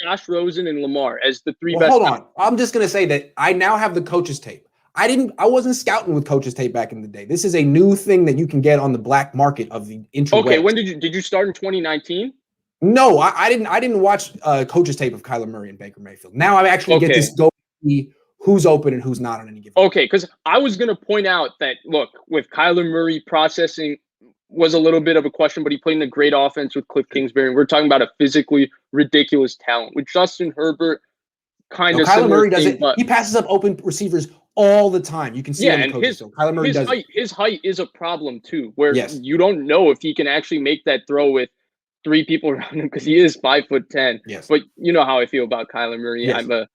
Josh Rosen and Lamar as the 3 best. Hold on, I'm just gonna say that I now have the coach's tape. I wasn't scouting with coach's tape back in the day. This is a new thing that you can get on the black market of the interwebs. Okay, when did you start in 2019? No, I didn't watch coach's tape of Kyler Murray and Baker Mayfield. Now I actually get to go see who's open and who's not on any given. Okay, because I was going to point out that, look, with Kyler Murray, processing was a little bit of a question, but he played in a great offense with Cliff Kingsbury. And we're talking about a physically ridiculous talent. With Justin Herbert, kind of Kyler Murray doesn't. He passes up open receivers all the time. You can see it on the coaches. Kyler Murray does his height is a problem too, where yes. you don't know if he can actually make that throw with 3 people around him because he is 5'10". Yes. But you know how I feel about Kyler Murray. Yes. I'm a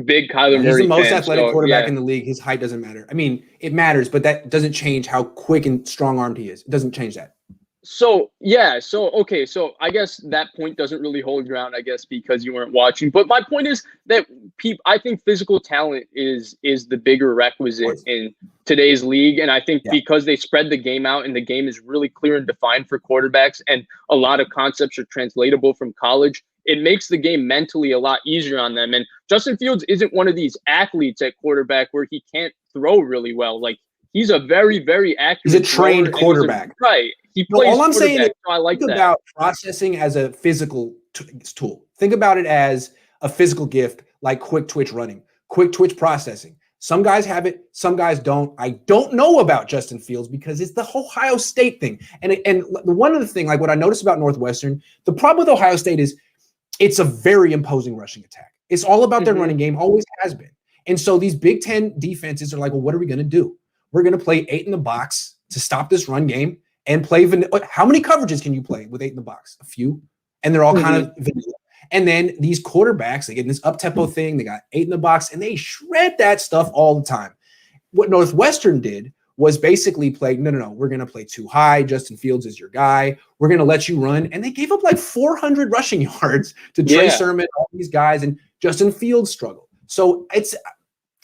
big Kyler Murray fan. He's the most athletic quarterback yeah. in the league. His height doesn't matter. I mean, it matters, but that doesn't change how quick and strong-armed he is. It doesn't change that. So, yeah. So I guess that point doesn't really hold ground, I guess, because you weren't watching. But my point is that I think physical talent is the bigger requisite in today's league. And I think because they spread the game out and the game is really clear and defined for quarterbacks and a lot of concepts are translatable from college, it makes the game mentally a lot easier on them. And Justin Fields isn't one of these athletes at quarterback where he can't throw really well. Like, he's a very, very accurate. He's a trained quarterback. Right. He plays all I'm saying is, so I like think that. about processing as a physical tool. Think about it as a physical gift, like quick twitch running, quick twitch processing. Some guys have it, some guys don't. I don't know about Justin Fields because it's the Ohio State thing. And one other thing, like what I noticed about Northwestern, the problem with Ohio State is it's a very imposing rushing attack. It's all about their running game, always has been. And so these Big Ten defenses are like, well, what are we going to do? We're going to play 8 in the box to stop this run game and play vanilla. How many coverages can you play with 8 in the box? A few. And they're all kind of vanilla. And then these quarterbacks, they get in this up-tempo thing. They got 8 in the box, and they shred that stuff all the time. What Northwestern did was basically play, no, we're going to play too high. Justin Fields is your guy. We're going to let you run. And they gave up like 400 rushing yards to Trey Sermon, all these guys, and Justin Fields struggled. So it's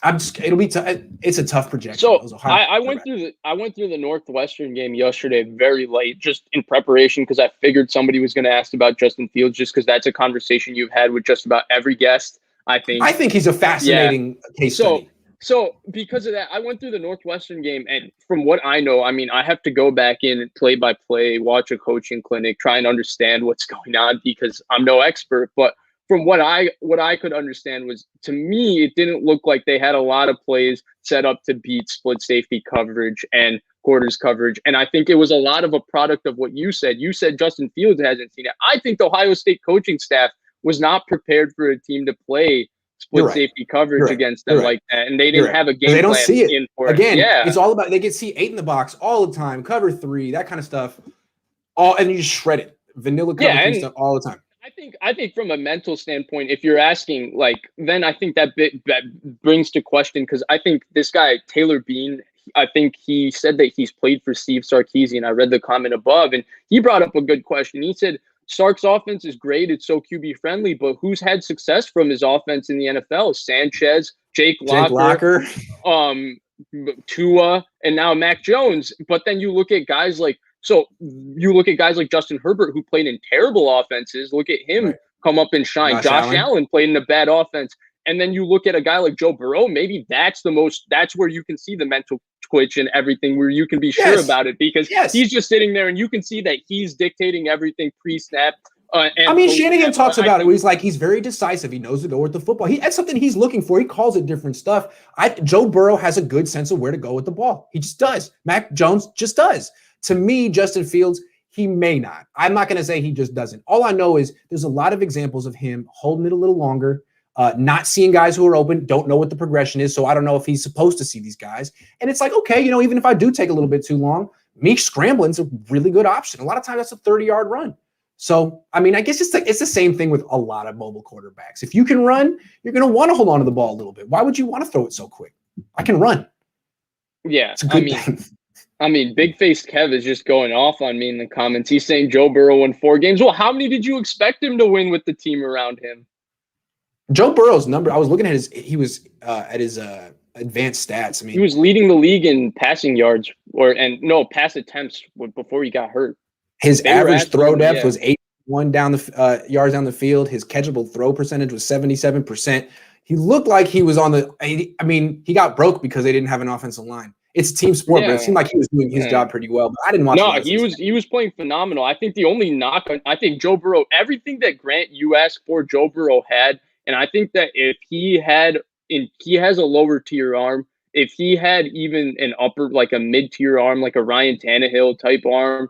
a tough projection. So I went through the Northwestern game yesterday very late, just in preparation because I figured somebody was going to ask about Justin Fields, just because that's a conversation you've had with just about every guest. I think he's a fascinating case study. So because of that, I went through the Northwestern game, and from what I know, I mean, I have to go back in and play by play, watch a coaching clinic, try and understand what's going on because I'm no expert, but from what I could understand was, to me, it didn't look like they had a lot of plays set up to beat split safety coverage and quarters coverage. And I think it was a lot of a product of what you said. You said Justin Fields hasn't seen it. I think the Ohio State coaching staff was not prepared for a team to play split safety coverage against them like that. And they didn't have a game plan. They don't see it. In for Again, it. It's all about, they get see 8 in the box all the time, cover 3, that kind of stuff. And you just shred it. Vanilla cover 3 stuff all the time. I think from a mental standpoint, if you're asking, like, then I think that brings to question, because I think this guy, Taylor Bean, I think he said that he's played for Steve Sarkisian. I read the comment above, and he brought up a good question. He said, Sark's offense is great. It's so QB friendly, but who's had success from his offense in the NFL? Sanchez, Jake Locker, Tua, and now Mac Jones. But then you look at guys like, Justin Herbert, who played in terrible offenses. Look at him come up and shine. Josh Allen played in a bad offense. And then you look at a guy like Joe Burrow, maybe that's where you can see the mental twitch and everything, where you can be sure about it, because he's just sitting there and you can see that he's dictating everything pre-snap. Shanahan talks about it where he's like, he's very decisive. He knows to go with the football. That's something he's looking for. He calls it different stuff. Joe Burrow has a good sense of where to go with the ball. He just does. Mac Jones just does. To me, Justin Fields, he may not. I'm not going to say he just doesn't. All I know is there's a lot of examples of him holding it a little longer, not seeing guys who are open, don't know what the progression is, so I don't know if he's supposed to see these guys. And it's like, okay, even if I do take a little bit too long, me scrambling is a really good option. A lot of times that's a 30-yard run. So, I mean, I guess it's the same thing with a lot of mobile quarterbacks. If you can run, you're going to want to hold on to the ball a little bit. Why would you want to throw it so quick? I can run. Yeah, it's a good thing. Big Face Kev is just going off on me in the comments. He's saying Joe Burrow won 4 games. Well, how many did you expect him to win with the team around him? Joe Burrow's number, I was looking at his advanced stats. I mean, he was leading the league in passing yards pass attempts before he got hurt. His average throw depth was 81 down the yards down the field. His catchable throw percentage was 77%. He looked like he was on he got broke because they didn't have an offensive line. It's a team sport, but it seemed like he was doing his job pretty well. But I didn't watch. No, he was playing phenomenal. I think the only knock on Joe Burrow, everything that Grant you asked for, Joe Burrow had, and I think that if he had he has a lower tier arm. If he had even an upper, like a mid tier arm, like a Ryan Tannehill type arm,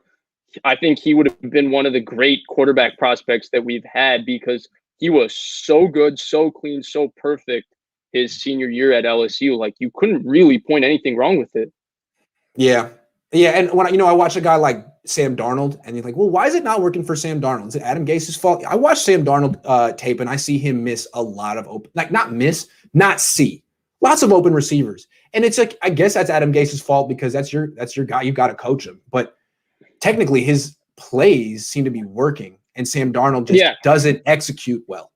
I think he would have been one of the great quarterback prospects that we've had because he was so good, so clean, so perfect his senior year at LSU. Like you couldn't really point anything wrong with it. Yeah. Yeah. And when I watch a guy like Sam Darnold and you're like, well, why is it not working for Sam Darnold? Is it Adam Gase's fault? I watch Sam Darnold tape and I see him miss a lot of open, like not see lots of open receivers. And it's like, I guess that's Adam Gase's fault because that's your guy. You've got to coach him. But technically his plays seem to be working and Sam Darnold just doesn't execute well.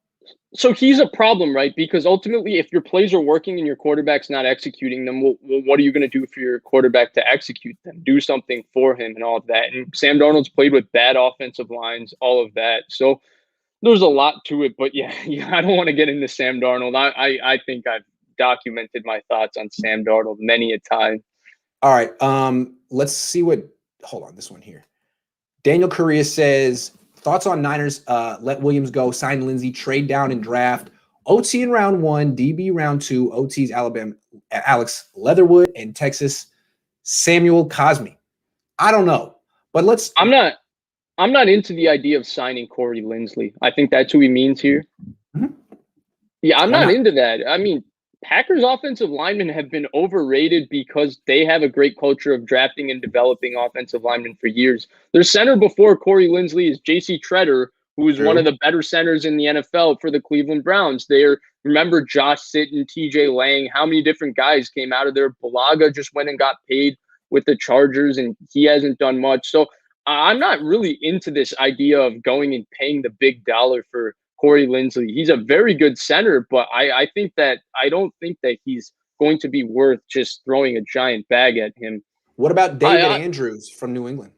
So he's a problem, right? Because ultimately, if your plays are working and your quarterback's not executing them, well what are you going to do for your quarterback to execute them? Do something for him and all of that. And Sam Darnold's played with bad offensive lines, all of that. So there's a lot to it. But yeah, I don't want to get into Sam Darnold. I think I've documented my thoughts on Sam Darnold many a time. All right. Let's see hold on, this one here. Daniel Correa says, thoughts on Niners, let Williams go, sign Lindsey, trade down and draft, OT in round 1, DB round 2, OTs Alabama, Alex Leatherwood, and Texas Samuel Cosme. I don't know, but I'm not into the idea of signing Corey Linsley. I think that's who he means here. Mm-hmm. Yeah, I'm not into that. I mean, Packers offensive linemen have been overrated because they have a great culture of drafting and developing offensive linemen for years. Their center before Corey Linsley is J.C. Treader, who is one of the better centers in the NFL for the Cleveland Browns. Remember Josh Sitton, T.J. Lang, how many different guys came out of there. Balaga just went and got paid with the Chargers, and he hasn't done much. So I'm not really into this idea of going and paying the big dollar for Corey Linsley. He's a very good center, but I don't think that he's going to be worth just throwing a giant bag at him. What about David Andrews from New England?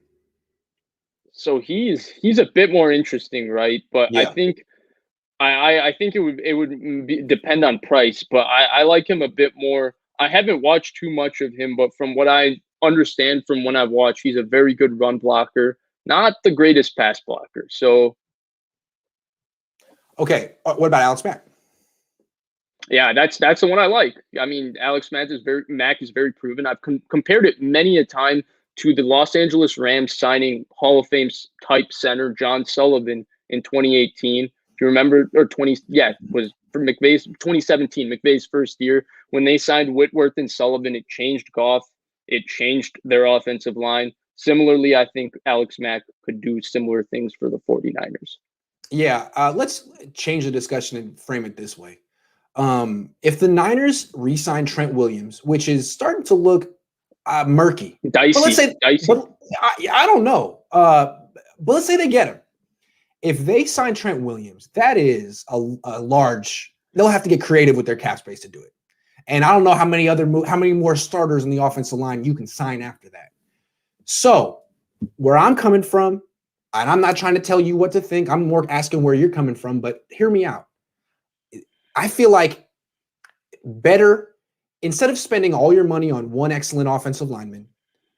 So he's a bit more interesting, right? But yeah. I think it would depend on price, but I like him a bit more. I haven't watched too much of him, but from what I understand from when I've watched, he's a very good run blocker, not the greatest pass blocker. So okay, what about Alex Mack? Yeah, that's the one I like. I mean, Alex Mack is very proven. I've compared it many a time to the Los Angeles Rams signing Hall of Fame type center John Sullivan in 2018. If you remember, or it was for McVay's 2017, McVay's first year when they signed Whitworth and Sullivan. It changed Goff. It changed their offensive line. Similarly, I think Alex Mack could do similar things for the 49ers. Yeah, let's change the discussion and frame it this way. If the Niners re-sign Trent Williams, which is starting to look murky, dicey, but let's say, dicey. But I don't know. But let's say they get him. If they sign Trent Williams, that is a large. They'll have to get creative with their cap space to do it. And I don't know how many more starters in the offensive line you can sign after that. So where I'm coming from, and I'm not trying to tell you what to think. I'm more asking where you're coming from, but hear me out. I feel like better, instead of spending all your money on one excellent offensive lineman,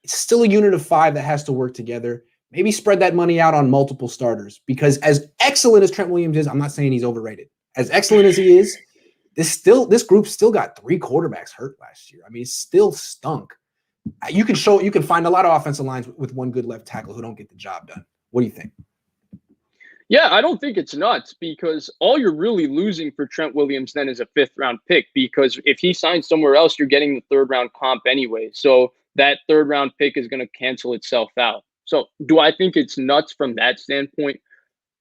it's still a unit of 5 that has to work together. Maybe spread that money out on multiple starters, because as excellent as Trent Williams is, I'm not saying he's overrated. As excellent as he is, this group still got 3 quarterbacks hurt last year. I mean, it still stunk. You can find a lot of offensive lines with one good left tackle who don't get the job done. What do you think? Yeah, I don't think it's nuts, because all you're really losing for Trent Williams then is a 5th-round pick, because if he signs somewhere else, you're getting the 3rd-round comp anyway. So that 3rd-round pick is going to cancel itself out. So do I think it's nuts from that standpoint?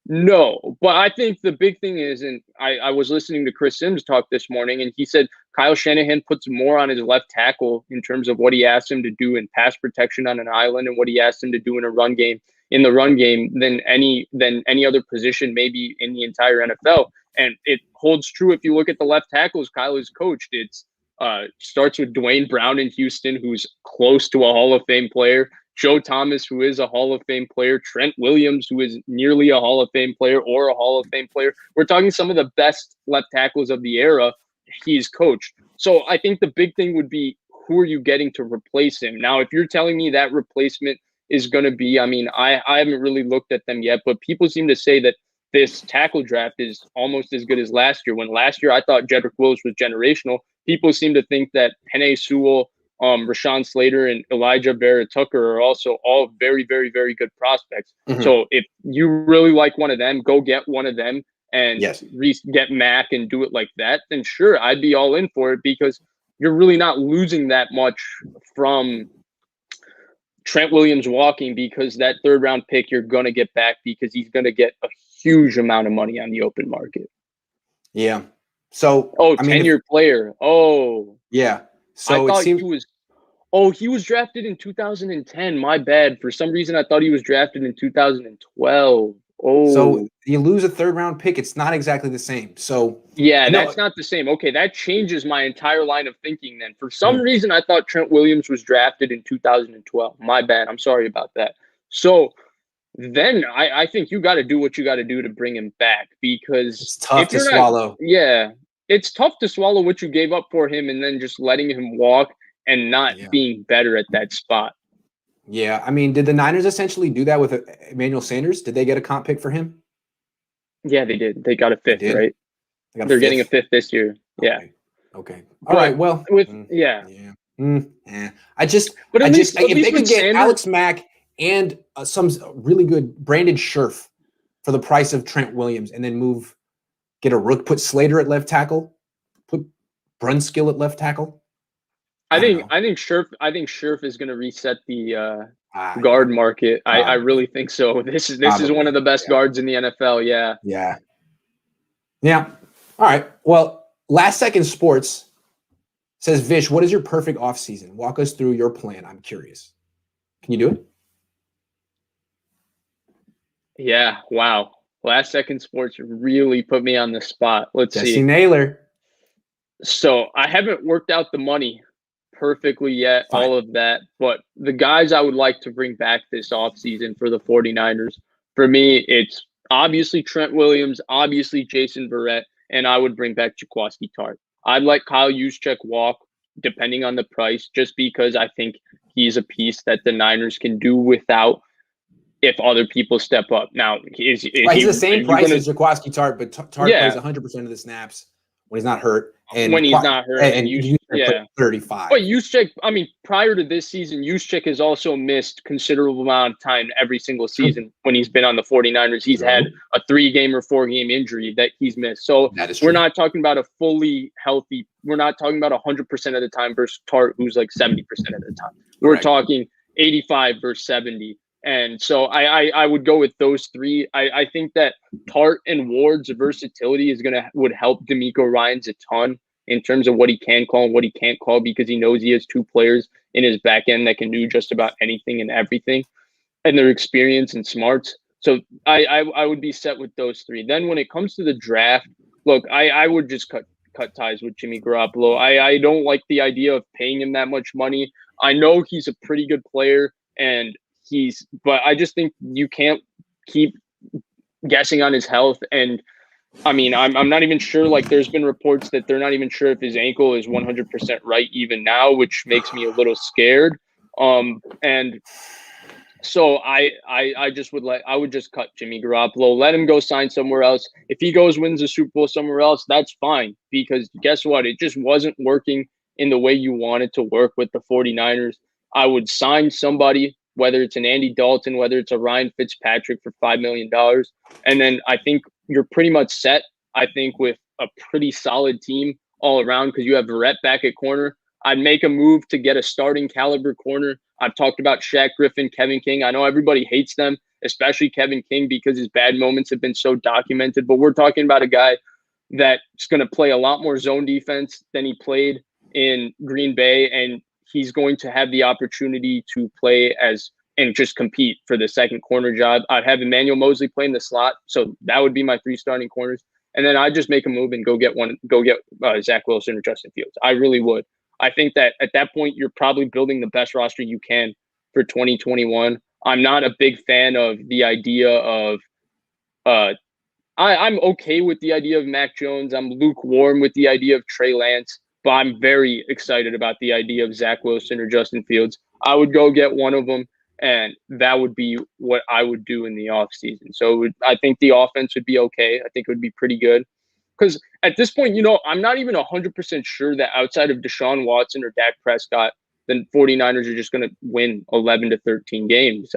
No, but I think the big thing is, and I was listening to Chris Sims talk this morning, and he said Kyle Shanahan puts more on his left tackle in terms of what he asked him to do in pass protection on an island and what he asked him to do in the run game than any other position maybe in the entire NFL. And it holds true if you look at the left tackles Kyle has coached. It's starts with Dwayne Brown in Houston, who's close to a Hall of Fame player. Joe Thomas, who is a Hall of Fame player, Trent Williams, who is nearly a Hall of Fame player or a Hall of Fame player. We're talking some of the best left tackles of the era he's coached. So I think the big thing would be, who are you getting to replace him? Now, if you're telling me that replacement is going to be, I mean, I haven't really looked at them yet, but people seem to say that this tackle draft is almost as good as last year. When last year I thought Jedrick Wills was generational, people seem to think that Penei Sewell, Rashawn Slater, and Elijah Vera Tucker are also all very, very, very good prospects. Mhm. So if you really like one of them, go get one of them and Yes. get Mac and do it like that, then sure, I'd be all in for it, because you're really not losing that much from Trent Williams walking, because that 3rd round pick you're going to get back because he's going to get a huge amount of money on the open market. Yeah. So, Oh, I mean, 10-year player. Oh, yeah. So I thought it seems he was. Oh, he was drafted in 2010. My bad. For some reason, I thought he was drafted in 2012. Oh, so you lose a 3rd round pick. It's not exactly the same. So yeah, no, that's not the same. Okay, that changes my entire line of thinking then. For some Mhm. reason, I thought Trent Williams was drafted in 2012. My bad. I'm sorry about that. So then I think you got to do what you got to do to bring him back, because it's tough if to you're not, swallow. yeah, it's tough to swallow what you gave up for him and then just letting him walk and not Yeah. being better at that spot. Yeah. I mean, did the Niners essentially do that with Emmanuel Sanders? Did they get a comp pick for him? Yeah, they did. They got a They 5th, did? right? They got a They're getting a 5th? 5th this year. Yeah. Okay. Okay. All But right. Well, with yeah. I just but at if least they could with get Sanders, Alex Mack and some really good Brandon Scherf for the price of Trent Williams, and then get a rook, put Slater at left tackle, put Brunskill at left tackle. I don't think know. I think Scherf is going to reset the Yeah, guard market. I probably. really think so. This is one Probably. of the best Yeah. guards in the NFL. Yeah. Yeah. Yeah. All right. Well, Last Second Sports says, Vish, what is your perfect offseason? Walk us through your plan. I'm curious. Can you do it? Yeah. Wow. Last Second Sports really put me on the spot. Let's Jesse see. Naylor. So I haven't worked out the money perfectly yet, Fine. all of that. But the guys I would like to bring back this offseason for the 49ers, for me, it's obviously Trent Williams, obviously Jason Verrett, and I would bring back Jaquiski Tartt. I'd let Kyle Juszczyk walk, depending on the price, just because I think he's a piece that the Niners can do without if other people step up. Now, is He's he the same price gonna, as Jaquiski Tartt, but Tartt yeah, plays 100% of the snaps when he's not hurt. And when he's not hurt, and Juszczyk yeah. plays 35. But Juszczyk, I mean, prior to this season, Juszczyk has also missed considerable amount of time every single season when he's been on the 49ers. He's had a 3-game or 4-game injury that he's missed. So we're not talking about a fully healthy, we're not talking about 100% of the time versus Tartt, who's like 70% of the time. We're talking 85 versus 70. And so I would go with those three. I think that Tartt and Ward's versatility would help D'Amico Ryans a ton in terms of what he can call and what he can't call, because he knows he has 2 players in his back end that can do just about anything and everything, and their experience and smarts. So I would be set with those 3. Then when it comes to the draft, look, I would just cut ties with Jimmy Garoppolo. I don't like the idea of paying him that much money. I know he's a pretty good player, but I just think you can't keep guessing on his health. And I mean, I'm not even sure. Like, there's been reports that they're not even sure if his ankle is 100% right even now, which makes me a little scared. And so I would just cut Jimmy Garoppolo, let him go sign somewhere else. If he wins a Super Bowl somewhere else, that's fine, because guess what? It just wasn't working in the way you wanted to work with the 49ers. I would sign somebody, whether it's an Andy Dalton, whether it's a Ryan Fitzpatrick for $5 million. And then I think you're pretty much set, I think, with a pretty solid team all around, because you have Verrett back at corner. I'd make a move to get a starting caliber corner. I've talked about Shaq Griffin, Kevin King. I know everybody hates them, especially Kevin King, because his bad moments have been so documented. But we're talking about a guy that's going to play a lot more zone defense than he played in Green Bay, and he's going to have the opportunity to play and just compete for the second corner job. I'd have Emmanuel Mosley play in the slot, so that would be my 3 starting corners. And then I'd just make a move and go get Zach Wilson or Justin Fields. I really would. I think that at that point, you're probably building the best roster you can for 2021. I'm not a big fan of the idea of I'm okay with the idea of Mac Jones. I'm lukewarm with the idea of Trey Lance, but I'm very excited about the idea of Zach Wilson or Justin Fields. I would go get one of them. And that would be what I would do in the offseason. So I think the offense would be okay. I think it would be pretty good. Because at this point, I'm not even 100% sure that outside of Deshaun Watson or Dak Prescott, the 49ers are just going to win 11 to 13 games.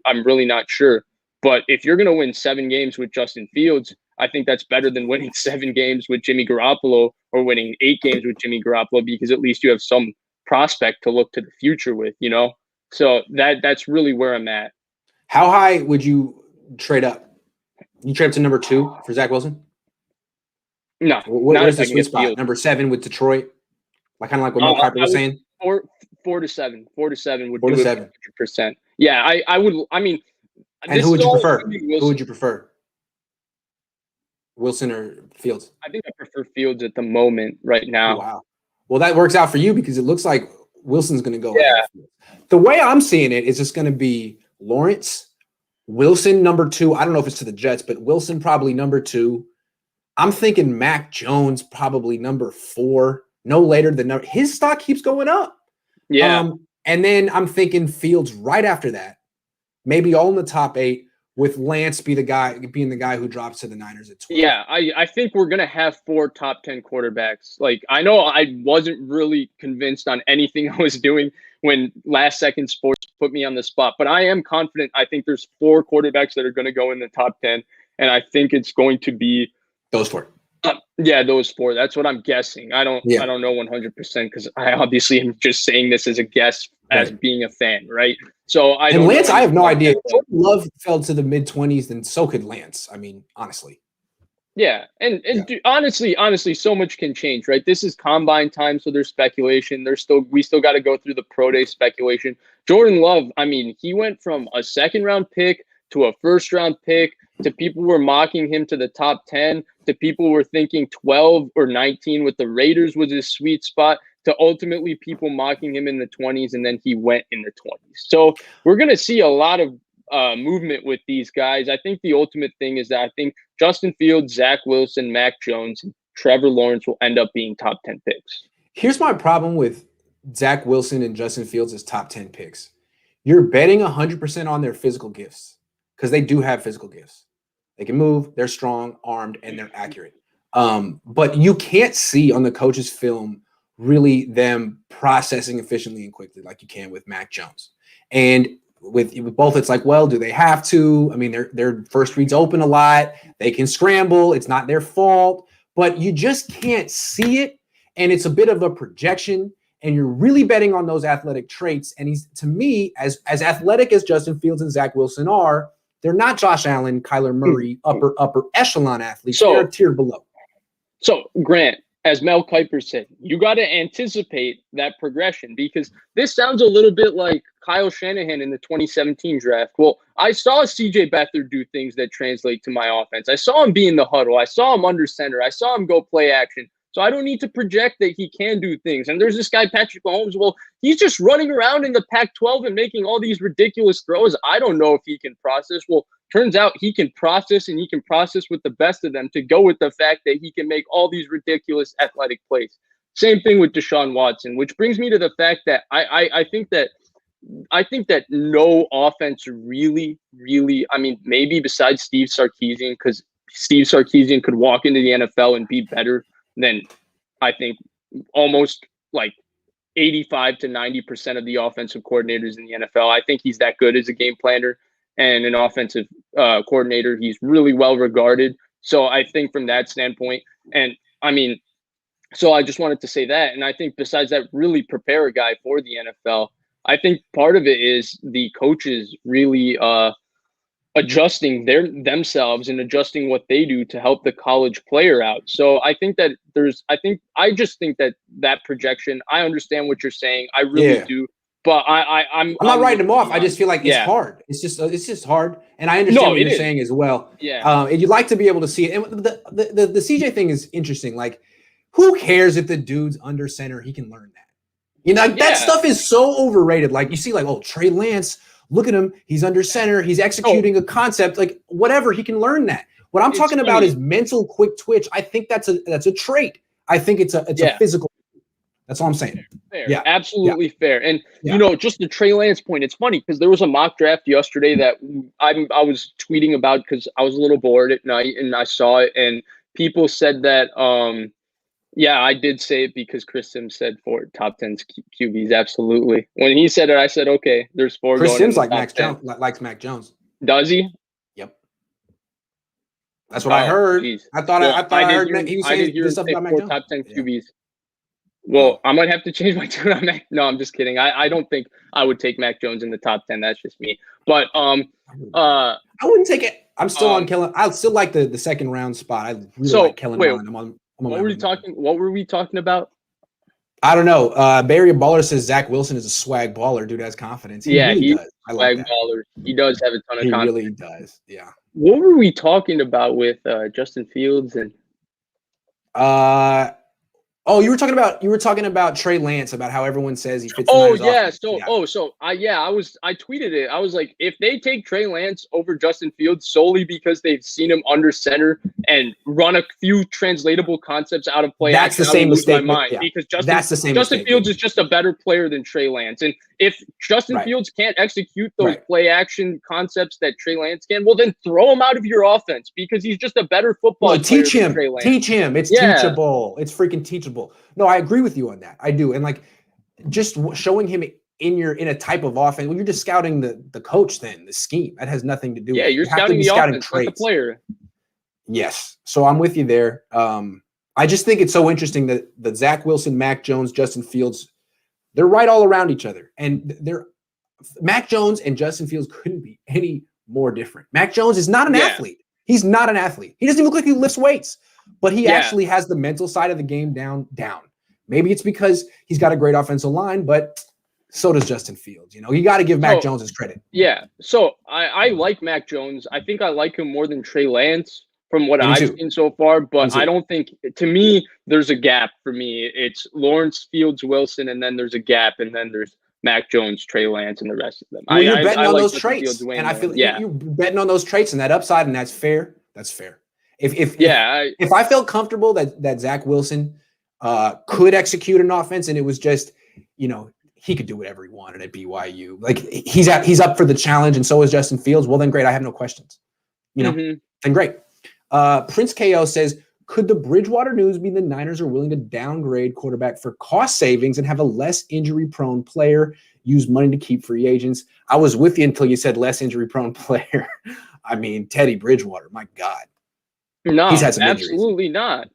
I'm really not sure. But if you're going to win 7 games with Justin Fields, I think that's better than winning 7 games with Jimmy Garoppolo or winning 8 games with Jimmy Garoppolo, because at least you have some prospect to look to the future with, So that's really where I'm at. How high would you trade up? You trade up to number 2 for Zach Wilson? No. What is the sweet spot? Number 7 with Detroit? Kind of like what Mel Kiper was saying? 4 to 7. 4 to 7 would 4 do to it 7. 100%. Yeah, I would. I mean, and who would you prefer? Who would you prefer? Wilson or Fields? I think I prefer Fields at the moment right now. Oh, wow. Well, that works out for you because it looks like Wilson's going to go. Yeah. The way I'm seeing it is it's going to be Lawrence, Wilson number 2. I don't know if it's to the Jets, but Wilson probably number 2. I'm thinking Mac Jones probably number 4. No later than number. His stock keeps going up. Yeah. And then I'm thinking Fields right after that, maybe all in the top 8, with Lance being the guy who drops to the Niners at 12. Yeah, I think we're going to have 4 top 10 quarterbacks. I know I wasn't really convinced on anything I was doing when Last Second Sports put me on the spot, but I am confident. I think there's 4 quarterbacks that are going to go in the top 10, and I think it's going to be those 4. Yeah, those 4. That's what I'm guessing. I don't know 100% because I obviously am just saying this as a guess, as being a fan, right? So I have no idea. Jordan Love fell to the mid-20s, and so could Lance. I mean, honestly. Yeah, and honestly, so much can change, right? This is combine time, so there's speculation. We still got to go through the pro day speculation. Jordan Love, I mean, he went from a 2nd-round pick to a 1st-round pick to people were mocking him to the top 10 to people were thinking 12 or 19 with the Raiders was his sweet spot to ultimately people mocking him in the 20s, and then he went in the 20s. So we're going to see a lot of movement with these guys. I think the ultimate thing is that I think Justin Fields, Zach Wilson, Mac Jones, and Trevor Lawrence will end up being top 10 picks. Here's my problem with Zach Wilson and Justin Fields as top 10 picks. You're betting 100% on their physical gifts because they do have physical gifts. They can move, they're strong, armed, and they're accurate. But you can't see on the coach's film really them processing efficiently and quickly like you can with Mac Jones. And with both, it's like, well, do they have to? I mean, their first reads open a lot. They can scramble. It's not their fault. But you just can't see it. And it's a bit of a projection. And you're really betting on those athletic traits. And he's, to me, as athletic as Justin Fields and Zach Wilson are, they're not Josh Allen, Kyler Murray, upper echelon athletes. They're a tier below. So, Grant, as Mel Kiper said, you got to anticipate that progression because this sounds a little bit like Kyle Shanahan in the 2017 draft. Well, I saw CJ Beathard do things that translate to my offense. I saw him be in the huddle. I saw him under center. I saw him go play action. So I don't need to project that he can do things. And there's this guy, Patrick Mahomes. Well, he's just running around in the Pac-12 and making all these ridiculous throws. I don't know if he can process. Well, turns out he can process, and he can process with the best of them to go with the fact that he can make all these ridiculous athletic plays. Same thing with Deshaun Watson, which brings me to the fact that I think that no offense really, I mean, maybe besides Steve Sarkisian, because Steve Sarkisian could walk into the NFL and be better than I think almost like 85 to 90% of the offensive coordinators in the NFL. I think he's that good as a game planner and an offensive coordinator. He's really well regarded. So I think from that standpoint, and I mean, so I just wanted to say that. And I think besides that, really prepare a guy for the NFL. I think part of it is the coaches really adjusting themselves and adjusting what they do to help the college player out. So I think that I just think that projection, I understand what you're saying. I really do. But I'm not writing them off. I just feel like it's hard. It's just hard. And I understand what you're saying as well. Yeah. And you'd like to be able to see it. And the CJ thing is interesting. Like, who cares if the dude's under center? He can learn that. You know, that stuff is so overrated. Like, you see, like, oh, Trey Lance, look at him. He's under center. He's executing a concept. Like, whatever. He can learn that. What I'm talking about is mental quick twitch. I think that's a trait. I think it's a physical. That's all I'm saying. Fair. Yeah. Absolutely fair. And, Yeah. just the Trey Lance point, it's funny because there was a mock draft yesterday that I was tweeting about because I was a little bored at night and I saw it. And people said that, yeah, I did say it because Chris Sims said 4 top 10 QBs. Absolutely. When he said it, I said, okay, there's 4 Chris going in Sims the like top Max 10. Jones, likes Mac Jones. Does he? Yep. That's what I heard. Geez. I thought I heard he was I did saying hear this him stuff say about Mac 4 Jones. top 10 Yeah. QBs. Well, I might have to change my tune on Mac. No, I'm just kidding. I don't think I would take Mac Jones in the top 10. That's just me. But I wouldn't take it. I'm still on Kellen. I still like the second round spot. I really like Kellen Mond. I'm on what were we talking about? I don't know. Barry Baller says Zach Wilson is a swag baller. Dude has confidence. He really does. I like that. Baller. He does have a ton of confidence. He really does. Yeah. What were we talking about with Justin Fields and Oh, you were talking about Trey Lance, about how everyone says he fits. Oh yeah, I tweeted it. I was like, if they take Trey Lance over Justin Fields solely because they've seen him under center and run a few translatable concepts out of play, that's the same mistake. My mind, because Justin Fields is just a better player than Trey Lance, and if Justin Fields can't execute those play action concepts that Trey Lance can, well then throw him out of your offense because he's just a better football player. Teach him. Than Trey Lance. Teach him. It's teachable. It's freaking teachable. No, I agree with you on that. I do. And like just showing him in a type of offense, when you're just scouting the coach, then the scheme, that has nothing to do with it. You're scouting the offense, not the player. Yes. So I'm with you there. I just think it's so interesting that Zach Wilson, Mac Jones, Justin Fields, they're right all around each other. And Mac Jones and Justin Fields couldn't be any more different. Mac Jones is not an athlete. He's not an athlete. He doesn't even look like he lifts weights, but he actually has the mental side of the game down. Maybe it's because he's got a great offensive line, but so does Justin Fields. You got to give Mac Jones his credit. Yeah. So I like Mac Jones. I think I like him more than Trey Lance from what I've seen so far, but I don't think, to me, there's a gap for me. It's Lawrence, Fields, Wilson, and then there's a gap, and then there's Mac Jones, Trey Lance, and the rest of them. Well, you're betting on those traits, and I feel you're betting on those traits and that upside, and that's fair. That's fair. If I felt comfortable that Zach Wilson could execute an offense and it was just, he could do whatever he wanted at BYU. Like he's up for the challenge, and so is Justin Fields. Well, then great. I have no questions. Then great. Prince KO says, could the Bridgewater news mean the Niners are willing to downgrade quarterback for cost savings and have a less injury-prone player use money to keep free agents? I was with you until you said less injury-prone player. I mean, Teddy Bridgewater, my God. No, he's had some absolutely injuries. Not.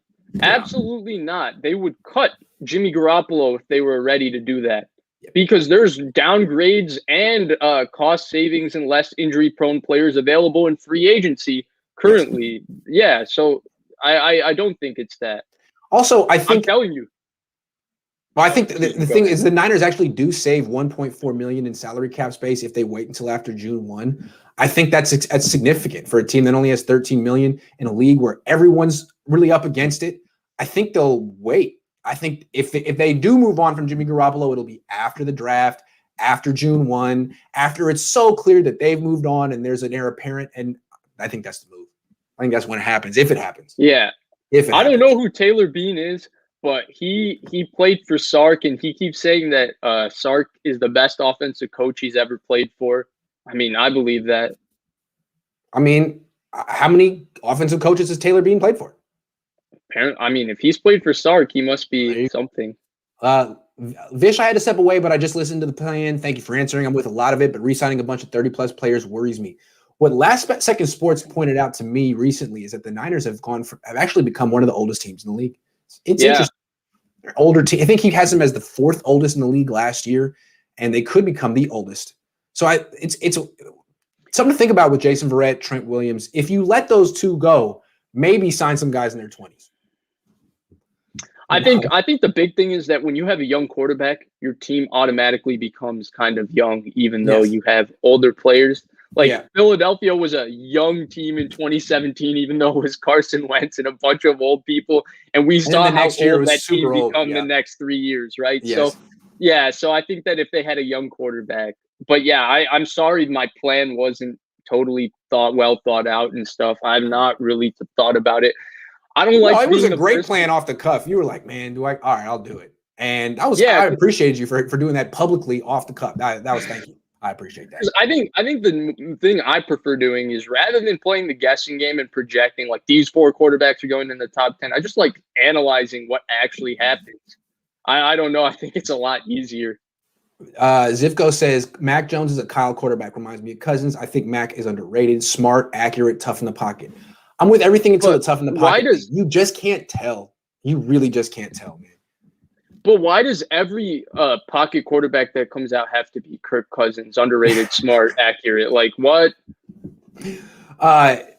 Absolutely not. They would cut Jimmy Garoppolo if they were ready to do that. Because there's downgrades and cost savings and less injury-prone players available in free agency currently. Yeah, so I don't think it's that. Also, I'm telling you. Well, I think the thing is the Niners actually do save $1.4 million in salary cap space if they wait until after June 1. I think that's significant for a team that only has $13 million in a league where everyone's really up against it. I think they'll wait. I think if they do move on from Jimmy Garoppolo, it'll be after the draft, after June 1, after it's so clear that they've moved on and there's an heir apparent. And I think that's the move. I think that's when it happens, if it happens. Yeah. I don't know who Taylor Bean is, but he played for Sark, and he keeps saying that Sark is the best offensive coach he's ever played for. I mean, I believe that. I mean, how many offensive coaches has Taylor Bean played for? I mean, if he's played for Sark, he must be something. Vish, I had to step away, but I just listened to the plan. Thank you for answering. I'm with a lot of it, but re-signing a bunch of 30-plus players worries me. What Last Second Sports pointed out to me recently is that the Niners have actually become one of the oldest teams in the league. It's interesting. They're older team. I think he has them as the 4th oldest in the league last year, and they could become the oldest. So it's something to think about with Jason Verrett, Trent Williams. If you let those two go, maybe sign some guys in their 20s. I think the big thing is that when you have a young quarterback, your team automatically becomes kind of young, even though you have older players. Philadelphia was a young team in 2017, even though it was Carson Wentz and a bunch of old people. And we saw how old that team become the next 3 years, right? Yes. So I think that if they had a young quarterback, but I'm sorry my plan wasn't totally thought out and stuff. I've not really thought about it. I don't like. It was a great plan off the cuff. You were like, man, all right, I'll do it. And Yeah, I appreciated you for doing that publicly off the cup. That was thank you. I appreciate that. I think the thing I prefer doing is rather than playing the guessing game and projecting like these 4 quarterbacks are going in the top 10, I just like analyzing what actually happens. I don't know. I think it's a lot easier. Zivko says Mac Jones is a Kyle quarterback. Reminds me of Cousins. I think Mac is underrated, smart, accurate, tough in the pocket. I'm with everything until the tough in the pocket. You just can't tell. You really just can't tell, man. But why does every pocket quarterback that comes out have to be Kirk Cousins, underrated, smart, accurate? Like what?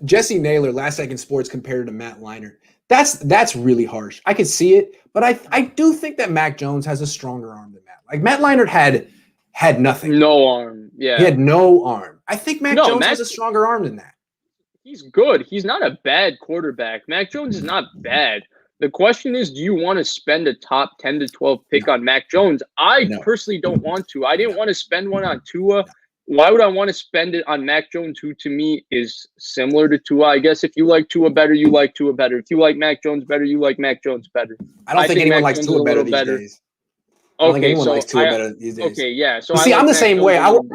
Jesse Naylor, Last Second Sports, compared to Matt Leinart. That's really harsh. I can see it, but I do think that Mac Jones has a stronger arm than Matt. Like Matt Leinart had nothing. No arm. Yeah. He had no arm. I think Mac Jones has a stronger arm than that. He's good. He's not a bad quarterback. Mac Jones is not bad. The question is, do you want to spend a top 10 to 12 pick on Mac Jones? I personally don't want to. I didn't want to spend one on Tua. Why would I want to spend it on Mac Jones, who to me is similar to Tua? I guess if you like Tua better, you like Tua better. If you like Mac Jones better, you like Mac Jones better. I don't think anyone likes Tua better these days. I don't think anyone likes Tua better these days. Okay, yeah. So see, I'm the same way. I don't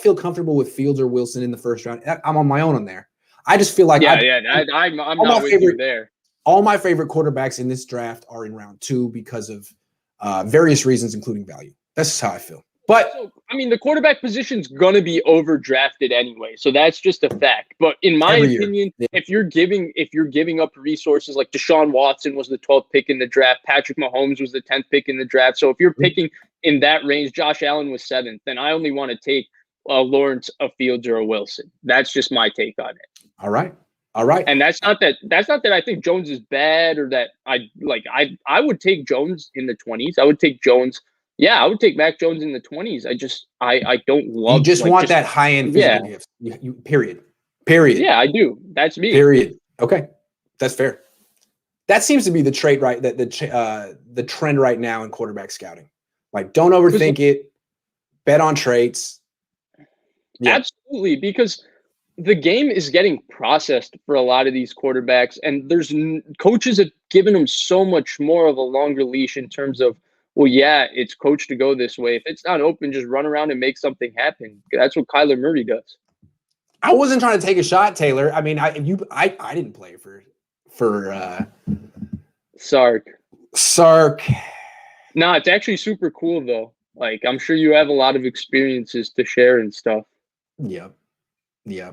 feel comfortable with Fields or Wilson in the first round. I'm on my own on there. I just feel like I'm not with you there. All my favorite quarterbacks in this draft are in round 2 because of various reasons, including value. That's just how I feel. But I mean, the quarterback position's gonna be overdrafted anyway, so that's just a fact. But in my opinion, if you're giving up resources like Deshaun Watson was the 12th pick in the draft, Patrick Mahomes was the 10th pick in the draft. So if you're picking in that range, Josh Allen was 7th, then I only want to take Lawrence, a Fields, or a Wilson. That's just my take on it. All right. And that's not that I think Jones is bad or that I would take Jones in the 20s. I would take Jones. Yeah, I would take Mac Jones in the 20s. I don't love. You just want that high end physical gifts. You period. Yeah, I do. That's me. Period. Okay, that's fair. That seems to be the trait, right? That the trend right now in quarterback scouting. Like, don't overthink it. Bet on traits. Yeah. Absolutely, because the game is getting processed for a lot of these quarterbacks, and there's coaches have given them so much more of a longer leash in terms of, well, yeah, it's coached to go this way. If it's not open, just run around and make something happen. That's what Kyler Murray does. I wasn't trying to take a shot, Taylor. I mean, I didn't play for Sark. No, it's actually super cool though. Like, I'm sure you have a lot of experiences to share and stuff. Yeah,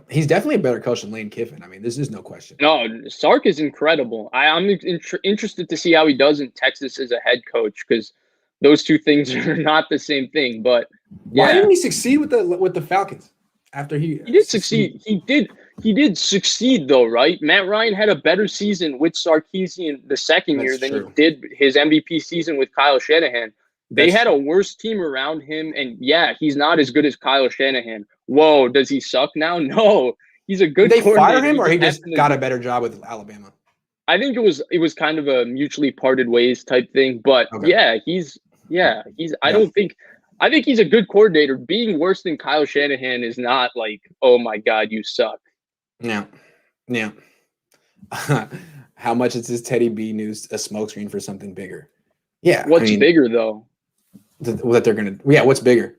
he's definitely a better coach than Lane Kiffin. I mean, there's no question. No, Sark is incredible. I'm interested to see how he does in Texas as a head coach, because those two things are not the same thing. But why didn't he succeed with the Falcons after he did succeed? He did succeed though, right? Matt Ryan had a better season with Sarkisian the second year than he did his MVP season with Kyle Shanahan. They had a worse team around him, and yeah, he's not as good as Kyle Shanahan. Whoa, does he suck now? No, he's a good. Did they fire him, or he just got a better job with Alabama? I think it was kind of a mutually parted ways type thing. But I think he's a good coordinator. Being worse than Kyle Shanahan is not like, oh my God, you suck. Yeah. How much is this Teddy B news a smokescreen for something bigger? Yeah. What's bigger though? That they're gonna. Yeah. What's bigger?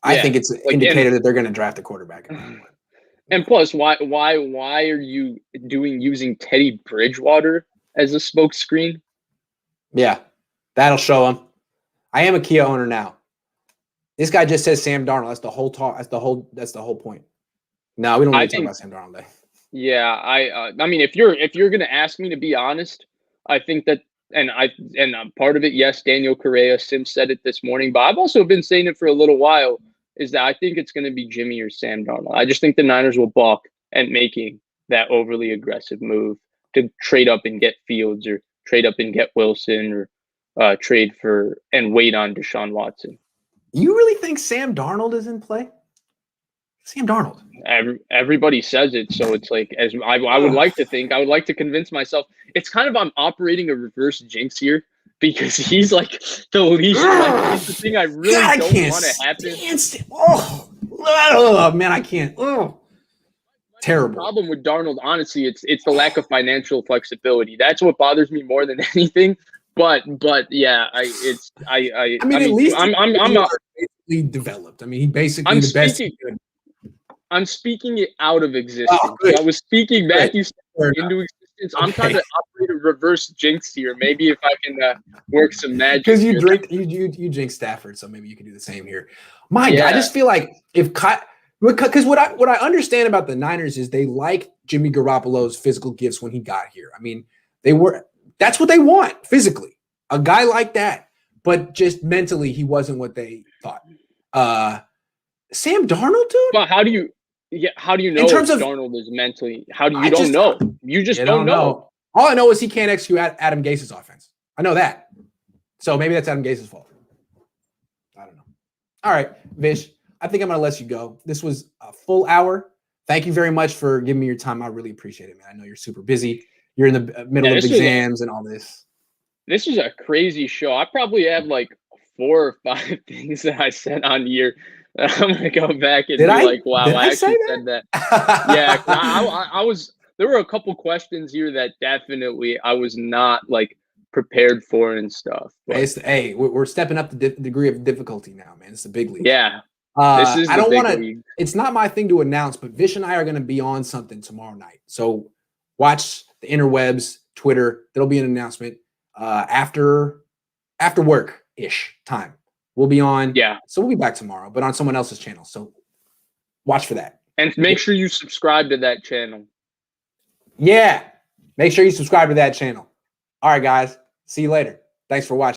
I think it's an indicator that they're going to draft a quarterback. And plus, why are you using Teddy Bridgewater as a smokescreen? Yeah, that'll show him. I am a Kia owner now. This guy just says Sam Darnold. That's the whole talk. That's the whole point. No, we don't need to talk about Sam Darnold today. Yeah, I mean, if you're going to ask me to be honest, I think that, and part of it, yes, Daniel Correa, Sim said it this morning, but I've also been saying it for a little while, is that I think it's going to be Jimmy or Sam Darnold. I just think the Niners will balk at making that overly aggressive move to trade up and get Fields, or trade up and get Wilson, or trade for and wait on Deshaun Watson. You really think Sam Darnold is in play? Sam Darnold. Everybody says it, so it's like, as I would like to think, I would like to convince myself. It's kind of, I'm operating a reverse jinx here, because he's like the least likely thing I really don't want to happen. Oh man, I can't. Oh, terrible. The problem with Darnold, honestly, it's the lack of financial flexibility. That's what bothers me more than anything. But yeah, I mean, at least I'm not basically developed. I mean, he basically I'm the best. I'm speaking it out of existence. Oh, good. I was speaking Good. Matthew Fair into enough. existence. I'm trying to operate a reverse jinx here. Maybe if I can work some magic. Because you here. drink, you jinx Stafford, so maybe you can do the same here. My God, Yeah. I just feel like because what I understand about the Niners is they like Jimmy Garoppolo's physical gifts when he got here. I mean, that's what they want physically, a guy like that, but just mentally he wasn't what they thought. Sam Darnold, dude. But how do you know in terms if of Darnold is mentally? How do you don't know? You just don't know. All I know is he can't execute Adam Gase's offense. I know that. So maybe that's Adam Gase's fault. I don't know. All right, Vish, I think I'm going to let you go. This was a full hour. Thank you very much for giving me your time. I really appreciate it, man. I know you're super busy. You're in the middle of exams and all this. This is a crazy show. I probably have like 4 or 5 things that I said on here. I'm going to go back and like, wow, I actually said that. Yeah, I was – there were a couple questions here that definitely I was not like prepared for and stuff. But, hey, we're stepping up the degree of difficulty now, man. It's a big league. Yeah. This is I don't want to – it's not my thing to announce, but Vish and I are going to be on something tomorrow night. So watch the interwebs, Twitter. There'll be an announcement after work-ish time. We'll be on. Yeah. So we'll be back tomorrow, but on someone else's channel. So watch for that. And make sure you subscribe to that channel. Yeah. Make sure you subscribe to that channel. All right, guys. See you later. Thanks for watching.